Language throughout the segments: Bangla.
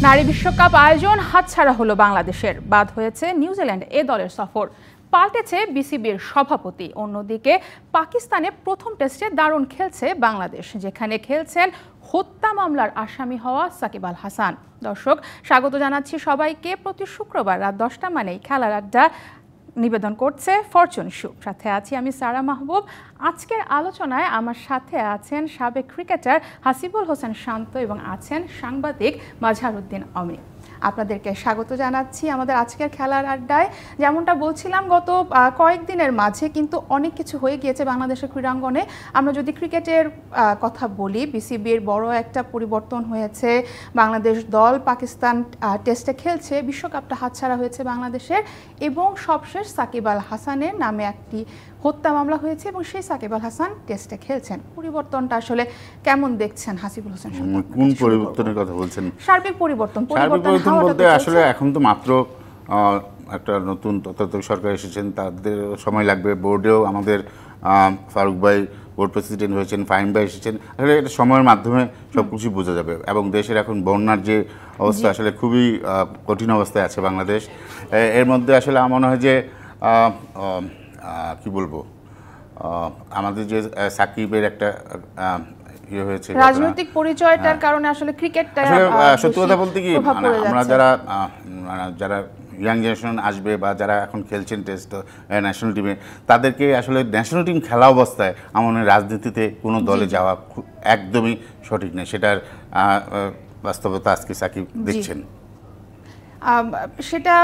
নারী বিশ্বকাপ আয়োজন হাতছাড়া হলো বাংলাদেশের। বাদ হয়েছে নিউজিল্যান্ড এ দলের সফর, পাল্টেছে বিসিবির সভাপতি। অন্যদিকে পাকিস্তানে প্রথম টেস্টে দারুণ খেলছে বাংলাদেশ, যেখানে খেলছেন হত্যা মামলার আসামি হওয়া সাকিব আল হাসান। দর্শক, স্বাগত জানাচ্ছি সবাইকে। প্রতি শুক্রবার রাত 10টা মানেই খেলার আড্ডা নিবেদন করছে ফরচুন শু। সাথে আছি আমি সারা মাহবুব। আজকের আলোচনায় আমার সাথে আছেন সাবেক ক্রিকেটার হাসিবুল হোসেন শান্ত এবং আছেন সাংবাদিক মাজহারউদ্দিন অমি। আপনাদেরকে স্বাগত জানাচ্ছি আমাদের আজকের খেলার আড্ডায়। যেমনটা বলছিলাম, গত কয়েকদিনের মাঝে কিন্তু অনেক কিছু হয়ে গিয়েছে বাংলাদেশের ক্রীড়াঙ্গনে। আমরা যদি ক্রিকেটের কথা বলি, বিসিবির বড় একটা পরিবর্তন হয়েছে। বাংলাদেশ দল পাকিস্তান টেস্টে খেলছে, বিশ্বকাপটা হাতছাড়া হয়েছে বাংলাদেশের। এবং সবশেষ সাকিব আল হাসানের নামে একটি হত্যা মামলা হয়েছে এবং সেই সাকিব আল হাসান টেস্টে খেলছেন। পরিবর্তনটা আসলে কেমন দেখছেন হাসিবুল হোসেন? কোন পরিবর্তনের কথা বলছেন? সার্বিক পরিবর্তন বলতে আসলে এখন তো মাত্র একটা নতুন তত্ত্বাবধায়ক সরকার এসেছেন, তাদের সময় লাগবে। বোর্ডেও আমাদের ফারুক ভাই বোর্ড প্রেসিডেন্ট হয়েছেন, ফাহিম ভাই এসেছেন। আসলে এটা সময়ের মাধ্যমে সব কিছু বোঝা যাবে। এবং দেশের এখন বন্যার যে অবস্থা, আসলে খুবই কঠিন অবস্থায় আছে বাংলাদেশ। এর মধ্যে আসলে আমার মনে হয় যে কি বলবো, আমাদের যে সাকিবের একটা ইয়ে হয়েছে, রাজনৈতিক পরিচয়টার কারণে আসলে ক্রিকেটটা সত্যি কথা বলতে কি, আমরা যারা ইয়াং জেনারেশন আসবে বা যারা এখন খেলছেন টেস্ট ন্যাশনাল টিমে, তাদেরকে আসলে ন্যাশনাল টিম খেলা অবস্থায় আমার রাজনীতিতে কোনো দলে যাওয়া একদমই সঠিক নেই। সেটার বাস্তবতা আজকে সাকিব দেখছেন। সেটা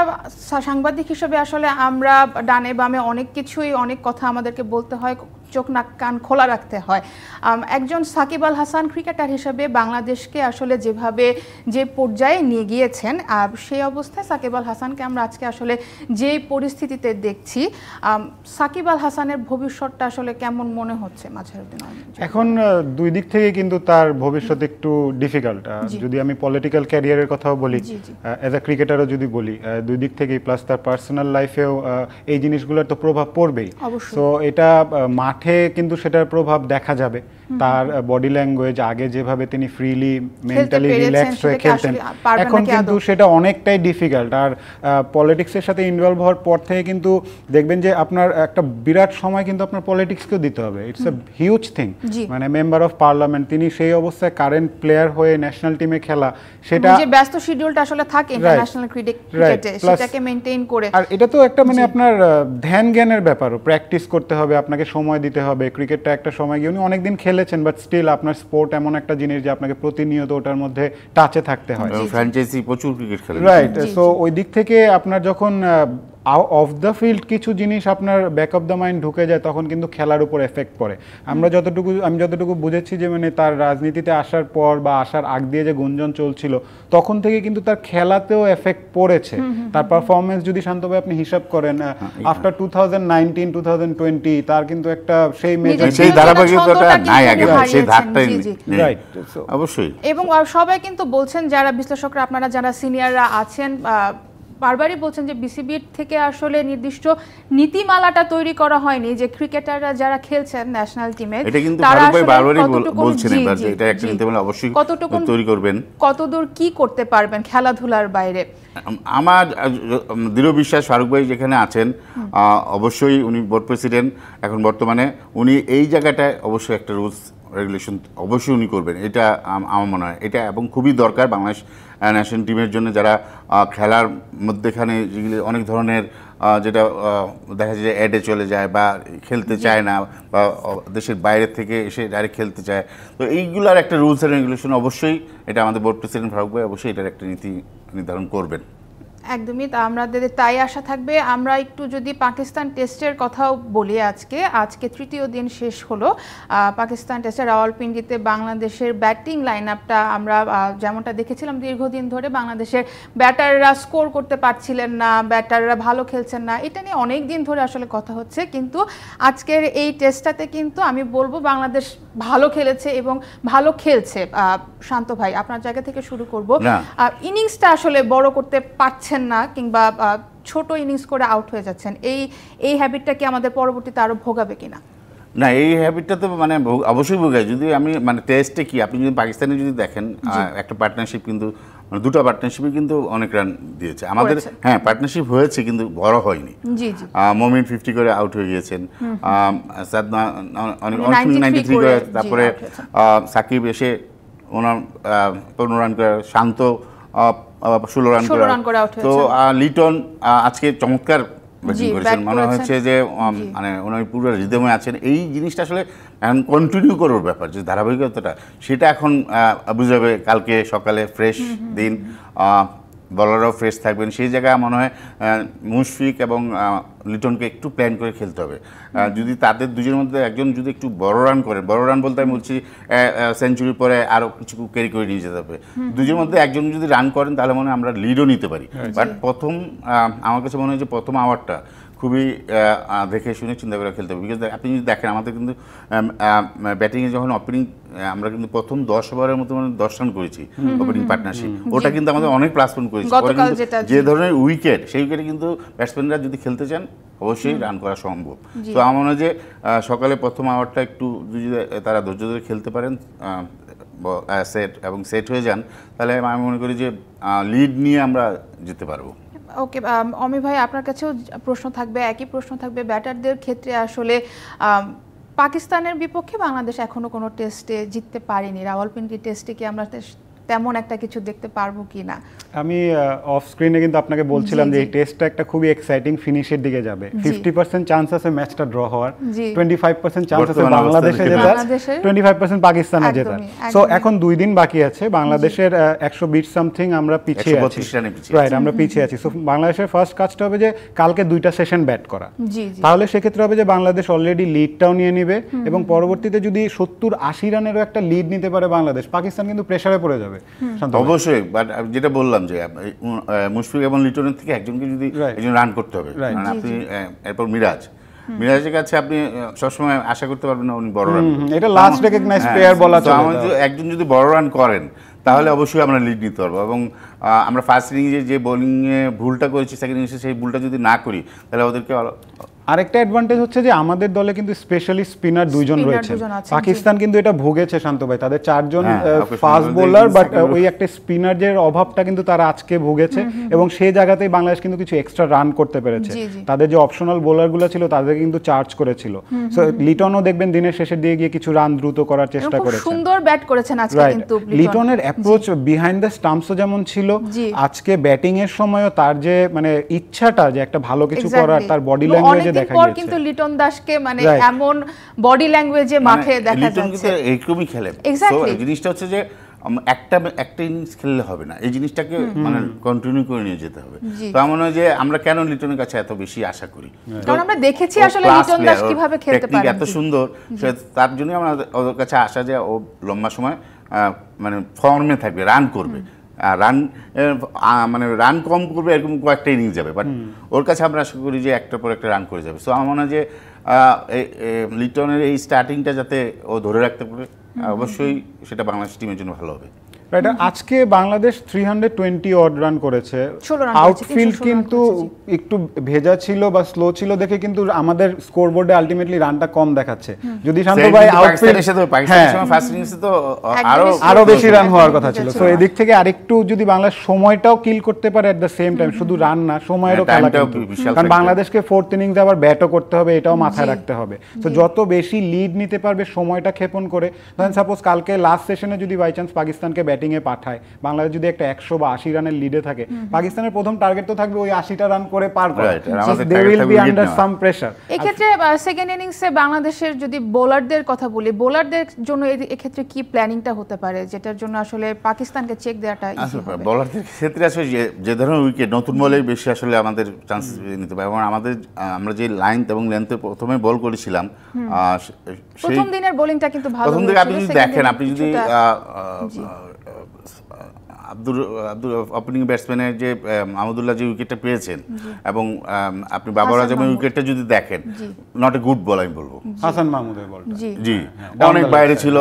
সাংবাদিক হিসেবে আসলে আমরা ডানে বামে অনেক কিছুই, অনেক কথা আমাদেরকে বলতে হয়, চোখ নাক কান খোলা রাখতে হয়। একজন সাকিব আল হাসান ক্রিকেটার হিসেবে বাংলাদেশকে আসলে যেভাবে যে পর্যায়ে নিয়ে গিয়েছেন, সেই অবস্থায় সাকিব আল হাসানকে আমরা আজকে আসলে যে পরিস্থিতিতে দেখছি, সাকিব আল হাসানের ভবিষ্যৎটা আসলে কেমন মনে হচ্ছে মাজহারউদ্দিন? এখন দুই দিক থেকে কিন্তু তার ভবিষ্যৎ একটু ডিফিকাল্ট। যদি আমি পলিটিক্যাল ক্যারিয়ারের কথাও বলি, অ্যাজ আ ক্রিকেটারও যদি বলি, দুই দিক থেকেই, প্লাস তার পার্সোনাল লাইফেও এই জিনিসগুলোর তো প্রভাব পড়বেই। সো এটা মাঠে কিন্তু সেটার প্রভাব দেখা যাবে। তার বডি ল্যাঙ্গুয়েজ, আগে যেভাবে তিনি ফ্রিলি মেন্টালি রিল্যাক্সড হয়ে খেলতেন, এখন কিন্তু সেটা অনেকটাই ডিফিকাল্ট। আর পলিটিক্সের সাথে ইনভলভ হওয়ার পর থেকে কিন্তু দেখবেন যে আপনার একটা বিরাট সময় কিন্তু আপনার পলিটিক্সকেও দিতে হবে। It's a huge thing. মানে মেম্বার অফ পার্লামেন্ট, তিনি সেই অবস্থায় কারেন্ট প্লেয়ার হয়ে ন্যাশনাল টিমে খেলা, সেটা যে ব্যস্ত শিডিউলটা আসলে থাকে ইন্টারন্যাশনাল ক্রিকেটে, সেটাকে মেইনটেইন করে। আর এটা তো একটা মানে আপনার ধ্যান জ্ঞানের ব্যাপারও, প্র্যাকটিস করতে হবে, আপনাকে সময় দিতে হবে। ক্রিকেটটা একটা সময় গিয়ে উনি অনেকদিন খেলেছেন, বাট স্টিল আপনার স্পোর্ট এমন একটা জিনিস যে আপনাকে প্রতিনিয়ত ওটার মধ্যে টাচে থাকতে হয়। ফ্র্যাঞ্চাইজি প্রচুর ক্রিকেট খেলেন, রাইট। সো ওই দিক থেকে আপনার যখন অফ দ্য ফিল্ড কিছু জিনিস আপনার ব্যাক অফ দ্য মাইন্ড ঢুকে যায়, তখন কিন্তু খেলার উপর এফেক্ট পড়ে। আমি যতটুকু বুঝেছি যে মানে তার রাজনীতিতে আসার পর বা আসার আগ দিয়ে যে গুঞ্জন চলছিল, তখন থেকে কিন্তু তার খেলাতেও এফেক্ট পড়েছে। তার পারফরমেন্স যদি শান্তভাবে আপনি হিসাব করেন, আফটার 2019 2020 তার কিন্তু একটা সেই ধারাবাহিকতা নাই, আগে সেই ধারটাই রাইট অবশ্যই। এবং সবাই কিন্তু বলছেন, যারা বিশ্লেষকরা, আপনারা যারা সিনিয়ররা আছেন, বারবারই বলছেন যে বিসিবির থেকে আসলে নির্দিষ্ট নীতিমালাটা তৈরি করা হয়নি, যে ক্রিকেটাররা যারা খেলছেন ন্যাশনাল টিমে তারা বারবারই বলছেন যে এটা একটা নীতিমালা অবশ্যই তৈরি করবেন। কতদূর কি করতে পারবেন খেলাধুলার বাইরে? আমার দৃঢ় বিশ্বাস, ফারুক ভাই যেখানে আছেন, অবশ্যই উনি বোর্ড প্রেসিডেন্ট এখন বর্তমানে, উনি এই জায়গাটায় অবশ্যই একটা রুলস রেগুলেশন অবশ্যই উনি করবেন। এটা আমার মনে হয় এটা এবং খুবই দরকার বাংলাদেশ ন্যাশনাল টিমের জন্য, যারা খেলার মধ্যেখানে যেগুলি অনেক ধরনের যেটা দেখা যায় যে অ্যাডে চলে যায় বা খেলতে চায় না, বা দেশের বাইরে থেকে এসে ডাইরেক্ট খেলতে চায়, তো এইগুলার একটা রুলস অ্যান্ড রেগুলেশন অবশ্যই এটা আমাদের বোর্ড প্রেসিডেন্ট ফারুক ভাই অবশ্যই এটার একটা নীতি নির্ধারণ করবেন। একদমই, আমাদের তাই আশা থাকবে। আমরা একটু যদি পাকিস্তান টেস্টের কথাও বলি, আজকে তৃতীয় দিন শেষ হলো পাকিস্তান টেস্টের। রাওয়ালপিন্ডিতে বাংলাদেশের ব্যাটিং লাইন আপটা আমরা যেমনটা দেখেছিলাম, দীর্ঘদিন ধরে বাংলাদেশের ব্যাটাররা স্কোর করতে পারছিলেন না, ব্যাটাররা ভালো খেলছেন না, এটা নিয়ে অনেক দিন ধরে আসলে কথা হচ্ছে। কিন্তু আজকের এই টেস্টটাতে কিন্তু আমি বলবো বাংলাদেশ ভালো খেলেছে এবং ভালো খেলছে। শান্ত ভাই, আপনার জায়গা থেকে শুরু করব। ইনিংসটা আসলে বড় করতে পারছে না, কিংবা ছোট ইনিংস করে আউট হয়ে যাচ্ছেন, এই হ্যাবিটটা কি আমাদের পরবর্তীতে আরো ভোগাবে কিনা? না, এই হ্যাবিটটা তো মানে অবশ্যই ভোগায়। যদি আমি মানে টেস্টে কি আপনি যদি পাকিস্তানে যদি দেখেন, একটা পার্টনারশিপ কিন্তু মানে দুটো পার্টনারশিপে কিন্তু অনেক রান দিয়েছে আমাদের। হ্যাঁ, পার্টনারশিপ হয়েছে কিন্তু বড় হয়নি। মমিন 50 করে আউট হয়ে গিয়েছেন, সাদনা অনেক 93 করে, তারপরে সাকিব এসে ওনার 15 রান করে, শান্ত 16 রান করে। তো লিটন আজকে চমৎকার ব্যাটিং করেছেন, মনে হচ্ছে যে মানে ওনার পুরো রিদমে আছেন। এই জিনিসটা আসলে এখন কন্টিনিউ করার ব্যাপার, যে ধারাবাহিকতাটা সেটা এখন বুঝাবে। কালকে সকালে ফ্রেশ দিন, বলাররাও ফ্রেশ থাকবেন, সেই জায়গায় মনে হয় মুশফিক এবং লিটনকে একটু প্ল্যান করে খেলতে হবে। যদি তাদের দুজনের মধ্যে একজন যদি একটু বড় রান করে, বড় রান বলতে আমি বলছি সেঞ্চুরি পরে আরও কিছু ক্যারি করে নিয়ে যেতে হবে, দুজনের মধ্যে একজন যদি রান করেন তাহলে মনে হয় আমরা লিডও নিতে পারি। বাট প্রথম আমার কাছে মনে হয় যে প্রথম আওয়ারটা খুবই দেখে শুনে চিন্তা করে খেলতে হবে। বিকজ আপনি যদি দেখেন আমাদের কিন্তু ব্যাটিংয়ে যখন ওপেনিং আমরা কিন্তু প্রথম 10 ওভারের মতো মানে 10 রান করেছি ওপেনিং পার্টনারশিপ, ওটা কিন্তু আমাদের অনেক প্লাস পয়েন্ট করেছি। যে ধরনের উইকেট, সেই উইকেটে কিন্তু ব্যাটসম্যানরা যদি খেলতে চান অবশ্যই রান করা সম্ভব। তো আমার মনে হয় যে সকালে প্রথম আওয়ারটা একটু যদি তারা ধৈর্য ধরে খেলতে পারেন সেট হয়ে যান, তাহলে আমি মনে করি যে লিড নিয়ে আমরা যেতে পারবো। ওকে, অমি ভাই আপনার কাছেও প্রশ্ন থাকবে, একই প্রশ্ন থাকবে ব্যাটারদের ক্ষেত্রে। আসলে পাকিস্তানের বিপক্ষে বাংলাদেশ এখনো কোনো টেস্টে জিততে পারেনি। রাওয়ালপিন্ডি টেস্টে কি আমরা তেমন একটা কিছু দেখতে পারবো কি না? আমি অফ স্ক্রিনে কিন্তু আপনাকে বলছিলাম যে এই টেস্টটা একটা খুবই এক্সাইটিং ফিনিশের দিকে যাবে। 50% চান্স আছে ম্যাচটা ড্র হওয়ার, 25% চান্স আছে বাংলাদেশে জেতার, 25% পাকিস্তানে জেতার। সো এখন 2 দিন বাকি আছে, বাংলাদেশের 120 সামথিং আমরা পিছিয়ে আছি, রাইট, আমরা পিছিয়ে আছি। সো বাংলাদেশের ফার্স্ট কাজটা হবে যে কালকে 2টা সেশন ব্যাট করা, তাহলে সেক্ষেত্রে হবে যে বাংলাদেশ অলরেডি লিডটাও নিয়ে নিবে, এবং পরবর্তীতে যদি 70-80 রানেরও একটা লিড নিতে পারে বাংলাদেশ, পাকিস্তান কিন্তু প্রেসারে পড়ে যাবে। অবশ্যই, বাট যেটা বললাম যে মুশফিক এবং লিটনের থেকে একজনকে যদি একজন রান করতে হবে, মানে আপনি এরপর মিরাজের কাছে আপনি সবসময় আশা করতে পারবেন না উনি বড় রান, এটা লাস্ট রেকগনাইজ প্লেয়ার বলা চলে। একজন যদি বড় রান করেন তাহলে অবশ্যই আমরা লিড নিতে পারবো। এবং আমরা ফার্স্ট ইনিংসে যে বোলিংয়ে ভুলটা করেছি, সেকেন্ড ইনিংসে সেই ভুলটা যদি না করি তাহলে ওদেরকে আরেকটা অ্যাডভান্টেজ হচ্ছে যে আমাদের দলে কিন্তু স্পেশালি স্পিনার 2 জন রয়েছে। পাকিস্তান কিন্তু এটা ভুগেছে শান্ত ভাই, তাদের 4 জন ফাস্ট বোলার, বাট ওই একটা স্পিনারের অভাবটা কিন্তু তারা আজকে ভুগেছে, এবং সেই জায়গাতেই বাংলাদেশ কিন্তু কিছু এক্সট্রা রান করতে পেরেছে। তাদের যে অপশনাল বোলারগুলো ছিল তাদের কিন্তু চার্জ করেছিল। সো লিটনও দেখবেন দিনের শেষের দিকে গিয়ে কিছু রান দ্রুত করার চেষ্টা করেছে, সুন্দর ব্যাট করেছেন আজকে। কিন্তু লিটনের অ্যাপ্রোচ বিহাইন্ড দ্য স্টাম্পসও যেমন ছিল, আজকে ব্যাটিং এর সময়ও তার যে মানে ইচ্ছাটা যে একটা ভালো কিছু করার, তার বডি ল্যাঙ্গুয়েজে দেখা গিয়েছে। কিন্তু লিটন দাসকে মানে এমন বডি ল্যাঙ্গুয়েজে মাঠে দেখা যাচ্ছে, লিটন কিন্তু এরকমই খেলে। সো এই জিনিসটা হচ্ছে যে একটা ইনিংস খেললে হবে না, এই জিনিসটাকে মানে কন্টিনিউ করে নিয়ে যেতে হবে। তো আমার মনে হয় যে আমরা কেন লিটনের কাছে এত বেশি আশা করি, কারণ আমরা দেখেছি আসলে লিটন দাস কিভাবে খেলতে পারে, এত সুন্দর। তার জন্য আমরা ওর কাছে আশা যে ও লম্বা সময় মানে ফর্মে থাকবে, রান করবে, রান মানে রান কম করবে, এরকম কয়েকটা ইনিংস যাবে, বাট ওর কাছে আমরা আশা করি যে একটার পর একটা রান করে যাবে। সো আমার মনে হয় যে লিটনের এই স্টার্টিংটা যাতে ও ধরে রাখতে পারে, অবশ্যই সেটা বাংলাদেশ টিমের জন্য ভালো হবে। রাইট, আজকে বাংলাদেশ 320 অড রান করেছে। আউটফিল্ড কিন্তু একটু ভেজা ছিল বা স্লো ছিল দেখে কিন্তু আমাদের স্কোরবোর্ডে আলটিমেটলি রানটা কম দেখাচ্ছে। যদি শান্ত ভাই আউটফিল্ড ফার্স্ট ইনিংসে তো আরো বেশি রান হওয়ার কথা ছিল। সো এদিক থেকে আরেকটু যদি বাংলাদেশ সময়টাও কিল করতে পারে এট দ্য সেম টাইম, শুধু রান না সময়েরও খেলা, কারণ বাংলাদেশকে 4th ইনিংসে আবার ব্যাটও করতে হবে, এটাও মাথায় রাখতে হবে। তো যত বেশি লিড নিতে পারবে সময়টা ক্ষেপণ করে, ধরেন সাপোজ কালকে লাস্ট সেশনে যদি বাই চান্স পাকিস্তানকে ব্যাটিংয়ে পাঠায়, বাংলাদেশ যদি একটা 100 বা 80 রানের লিডে থাকে, পাকিস্তানের প্রথম টার্গেট তো থাকবে ওই 80টা রান করে পার করা। They will be under some pressure. এই ক্ষেত্রে সেকেন্ড ইনিংসে বাংলাদেশের যদি বোলারদের কথা বলি, বোলারদের জন্য এই ক্ষেত্রে কি প্ল্যানিংটা হতে পারে যেটার জন্য আসলে পাকিস্তানকে চেক দেওয়াটা ইজি হবে? বোলারদের ক্ষেত্রে আসলে যে ধরনের উইকেট নতুন বলেই বেশি আসলে আমাদের চান্স নিতে পারে, এবং আমরা যে লাইন এবং লেন্থে প্রথমে বল করেছিলাম, প্রথম দিনের বোলিংটা কিন্তু ভালো। প্রথম দিকে আপনি যদি দেখেন, আপনি যদি আব্দুর ওপেনিং ব্যাটসম্যানের যে মাহমুদুল্লাহ যে উইকেটটা পেয়েছেন, এবং আপনি বাবর আজমের উইকেটটা যদি দেখেন, নট এ গুড বল আমি বলবো। হাসান মাহমুদের বলটা জি অনেক বাইরে ছিল,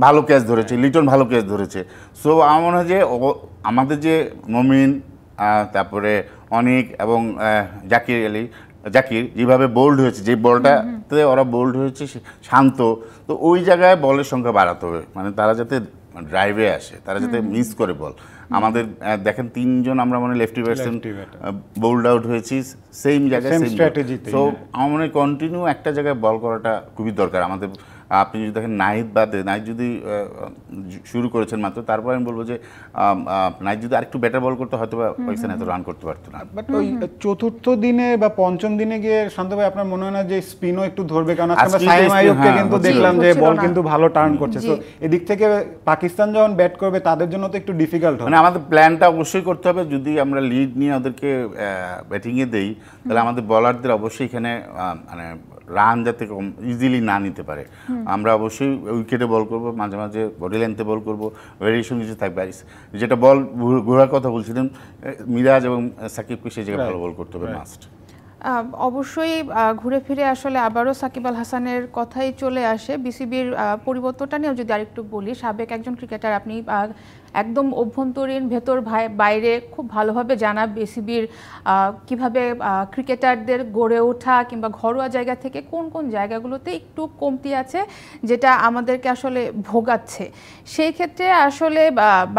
ভালো ক্যাচ ধরেছে, লিটন ভালো ক্যাচ ধরেছে। সো আমার মনে হয় যে আমাদের যে মমিন, তারপরে অনিক এবং জাকির যেভাবে বোল্ড হয়েছে, যে বলটাতে ওরা বোল্ড হয়েছে শান্ত, তো ওই জায়গায় বলের সংখ্যা বাড়াতে হবে, মানে তারা যাতে ড্রাইভে আসে, তারা যাতে মিস করে বল। আমাদের দেখেন 3 জন আমরা মানে লেফটি ব্যাটসম্যান বোল্ড আউট হয়েছি সেম জায়গায় সেম স্ট্র্যাটেজিতে। সো আমার মনে হয় কন্টিনিউ একটা জায়গায় বল করাটা খুবই দরকার আমাদের। আপনি যদি দেখেন নাহিদ বাদে, নাহিদ যদি শুরু করেছেন মাত্র, তারপর আমি বলবো যে নাহিদ যদি আরেকটু বেটার বল করতে হয়তো পাকিস্তান এত রান করতে পারতো না। বাট ওই চতুর্থ দিনে বা পঞ্চম দিনে গিয়ে শান্ত ভাই আপনার মনে হয় না যে স্পিনও একটু ধরবে? কারণ আমরা সাইম আইয়ুবকে কিন্তু দেখলাম যে বল কিন্তু ভালো টার্ন করছে। তো এদিক থেকে পাকিস্তান যখন ব্যাট করবে তাদের জন্য তো একটু ডিফিকাল্ট হবে। মানে আমাদের প্ল্যানটা অবশ্যই করতে হবে। যদি আমরা লিড নিয়ে ওদেরকে ব্যাটিংয়ে দেই তাহলে আমাদের বোলারদের অবশ্যই এখানে মানে রান যাতে ইজিলি না নিতে পারে। আমরা অবশ্যই উইকেটে বল করব, মাঝে মাঝে বডি লেন্থে বল করব, ভেরিয়েশন কিছু থাকবে। যেটা বল ঘোরার কথা বলছিলেন মিরাজ এবং সাকিবকে সেই জায়গায় ভালো বল করতে হবে মাস্ট। অবশ্যই ঘুরে ফিরে আসলে আবারও সাকিব আল হাসানের কথাই চলে আসে। বিসিবির পরিবর্তনটা নিয়েও যদি আরেকটু বলি, সাবেক একজন ক্রিকেটার, আপনি একদম অভ্যন্তরীণ ভেতর বাইরে খুব ভালোভাবে জানা বিসিবির কিভাবে ক্রিকেটারদের গড়ে ওঠা কিংবা ঘরোয়া জায়গা থেকে কোন কোন জায়গাগুলোতে একটু কমতি আছে যেটা আমাদেরকে আসলে ভোগাচ্ছে। সেই ক্ষেত্রে আসলে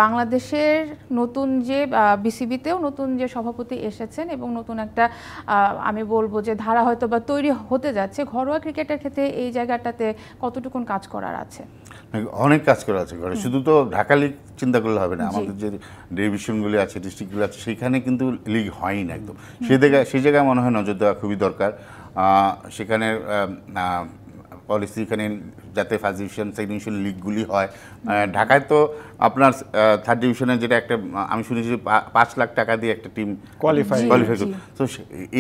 বাংলাদেশের নতুন যে বিসিবিতেও নতুন যে সভাপতি এসেছেন এবং নতুন একটা আমি বলবো যে ধারা হয়তো বা তৈরি হতে যাচ্ছে, ঘরোয়া ক্রিকেটের ক্ষেত্রে এই জায়গাটাতে কতটুকুন কাজ করার আছে? অনেক কাজ করা আছে ঘরে। শুধু তো ঢাকা লিগ চিন্তা করলে হবে না, আমাদের যে ডিভিশনগুলি আছে, ডিস্ট্রিক্টগুলি আছে, সেখানে কিন্তু লিগ হয়ই না একদম। সেই জায়গায় মনে হয় নজর দেওয়া খুবই দরকার। সেখানে পলিসি এখানে যাতে ফার্স্ট ডিভিশন সেকেন্ড ডিভিশন লিগগুলি হয়। ঢাকায় তো আপনার থার্ড ডিভিশনে যেটা একটা আমি শুনেছি 5 লাখ টাকা দিয়ে একটা টিম কোয়ালিফাই করতে। তো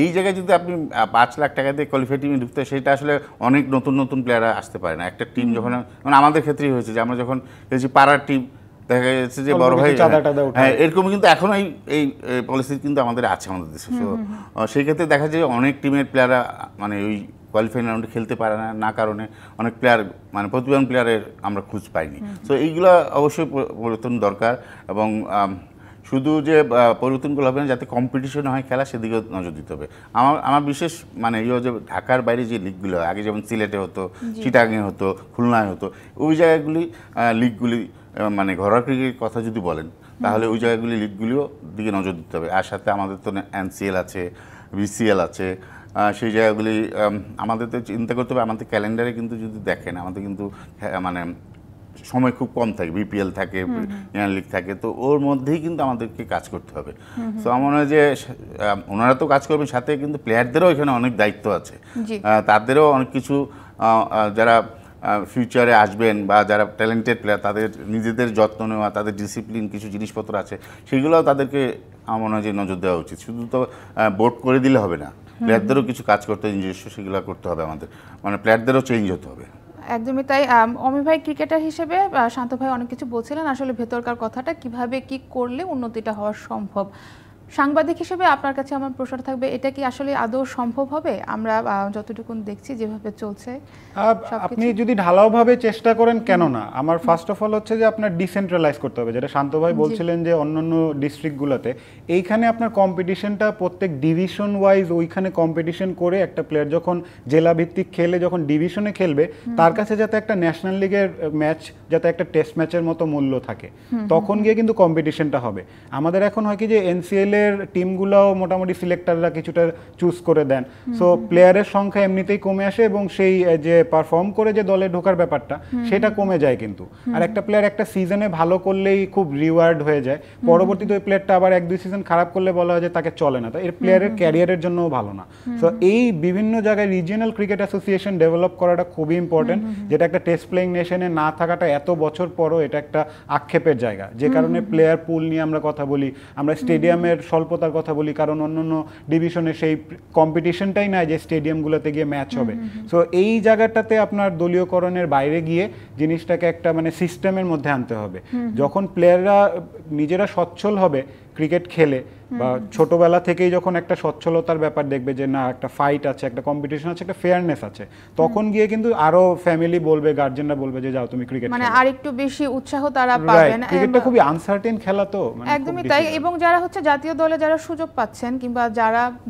এই জায়গায় যদি আপনি 5 লাখ টাকা দিয়ে কোয়ালিফাই টিমে ঢুকতে, সেটা আসলে অনেক নতুন নতুন প্লেয়াররা আসতে পারে না। একটা টিম যখন, মানে আমাদের ক্ষেত্রেই হয়েছে যে আমরা যখন খেলেছি পাড়ার টিম, দেখা যাচ্ছে যে বড় ভাই, হ্যাঁ এরকম কিন্তু এখনো এই পলিসি কিন্তু আমাদের আছে আমাদের দেশে। তো সেই ক্ষেত্রে দেখা যায় অনেক টিমের প্লেয়াররা মানে ওই কোয়ালিফাইং রাউন্ডে খেলতে পারে না কারণে অনেক প্লেয়ার মানে প্রতিভাবান প্লেয়ারের আমরা খোঁজ পাইনি। তো এইগুলো অবশ্যই পরিবর্তন দরকার এবং শুধু যে পরিবর্তনগুলো হবে না, যাতে কম্পিটিশন হয় খেলা, সেদিকেও নজর দিতে হবে। আমার বিশেষ মানে যে ঢাকার বাইরে যে লিগগুলো আগে যেমন সিলেটে হতো, চিটাগাংয়ে হতো, খুলনায় হতো, ওই জায়গাগুলি লিগগুলি মানে ঘরোয়া ক্রিকেটের কথা যদি বলেন তাহলে ওই জায়গাগুলি লিগগুলিও দিকে নজর দিতে হবে। আর সাথে আমাদের তো NCL আছে, BCL আছে, সেই জায়গাগুলি আমাদের তো চিন্তা করতে হবে। আমাদের ক্যালেন্ডারে কিন্তু যদি দেখেন আমাদের কিন্তু মানে সময় খুব কম থাকে, BPL থাকে, প্রিমিয়ার লিগ থাকে, তো ওর মধ্যেই কিন্তু আমাদেরকে কাজ করতে হবে। তো আমার মনে হয় যে ওনারা তো কাজ করবেন, সাথে কিন্তু প্লেয়ারদেরও এখানে অনেক দায়িত্ব আছে। তাদেরও অনেক কিছু যারা ফিউচারে আসবেন বা যারা ট্যালেন্টেড প্লেয়ার, তাদের নিজেদের যত্ন নেওয়া, তাদের ডিসিপ্লিন কিছু জিনিসপত্র আছে, সেগুলোও তাদেরকে আমার মনে হয় যে নজর দেওয়া উচিত। শুধু তো বোর্ড করে দিলে হবে না, প্লেয়ারদেরও কিছু কাজ করতে হবে, নিজস্ব সেগুলো করতে হবে আমাদের, মানে প্লেয়ারদেরও চেঞ্জ হতে হবে। একদমই তাই। অমি ভাই ক্রিকেটার হিসেবে শান্ত ভাই অনেক কিছু বলছিলেন, আসলে ভেতরকার কথাটা কিভাবে কি করলে উন্নতিটা হওয়া সম্ভব। সাংবাদিক হিসেবে আপনার কাছে আমার প্রশ্ন থাকবে, এটা কি আসলে আদৌ সম্ভব হবে? আমরা যতটুকু দেখছি যেভাবে চলছে, আপনি যদি ঢালাওভাবে চেষ্টা করেন কেন না। আমার ফার্স্ট অফ অল হচ্ছে যে আপনার ডিসেন্ট্রালাইজ করতে হবে, যেটা শান্ত ভাই বলছিলেন যে অন্যান্য ডিস্ট্রিক্টগুলোতে এইখানে আপনার কম্পিটিশনটা প্রত্যেক ডিভিশন ওয়াইজ ওইখানে কম্পিটিশন করে একটা প্লেয়ার যখন জেলা ভিত্তিক খেলে, যখন ডিভিশনে খেলবে, তার কাছে যাতে একটা ন্যাশনাল লিগের ম্যাচ, যাতে একটা টেস্ট ম্যাচের মতো মূল্য থাকে, তখন গিয়ে কিন্তু কম্পিটিশনটা হবে। আমাদের এখন হয় কি যে NCL এর টিমগুলোও মোটামুটি সিলেক্টররা কিছুটা চুজ করে দেন, সো প্লেয়ারের সংখ্যা এমনিতেই কমে আসে এবং সেই যে পারফর্ম করে যে দলে ঢোকার ব্যাপারটা সেটা কমে যায় কিন্তু। আর একটা প্লেয়ার একটা সিজনে ভালো করলেই খুব রিওয়ার্ড হয়ে যায়, পরবর্তীতে ওই প্লেয়ারটা আবার 1-2 সিজন খারাপ করলে বলা হয় যে তাকে চলে না, তো এর প্লেয়ারের ক্যারিয়ারের জন্যও ভালো না। সো এই বিভিন্ন জায়গায় রিজিওনাল ক্রিকেট অ্যাসোসিয়েশন ডেভেলপ করাটা খুবই ইম্পর্টেন্ট, যেটা একটা টেস্ট প্লেইং নেশনে না থাকাটা এত বছর পরও এটা একটা আক্ষেপের জায়গা, যে কারণে প্লেয়ার পুল নিয়ে আমরা কথা বলি, আমরা স্টেডিয়ামের স্বল্পতার কথা বলি, কারণ অন্যান্য ডিভিশনে সেই কম্পিটিশনটাই নাই যে স্টেডিয়ামগুলোতে গিয়ে ম্যাচ হবে। সো এই জায়গাটাতে আপনার দলীয়করণের বাইরে গিয়ে জিনিসটাকে একটা মানে সিস্টেমের মধ্যে আনতে হবে। যখন প্লেয়াররা নিজেরা সচ্ছল হবে, ক্রিকেট খেলে বা ছোটবেলা থেকেই যখন একটা সচ্ছলতার ব্যাপার দেখবে যে না একটা ফাইট আছে, একটা কম্পিটিশন আছে, একটা ফেয়ারনেস আছে, তখন গিয়ে কিন্তু আরো ফ্যামিলি বলবে, গার্জেনরা বলবে যে যাও তুমি ক্রিকেট মানে আরেকটু বেশি উৎসাহ তারা পাবেন। ক্রিকেটটা খুবই আনসার্টেন খেলা তো, একদমই তাই। এবং যারা হচ্ছে জাতীয় দলে যারা সুযোগ পাচ্ছেন কিংবা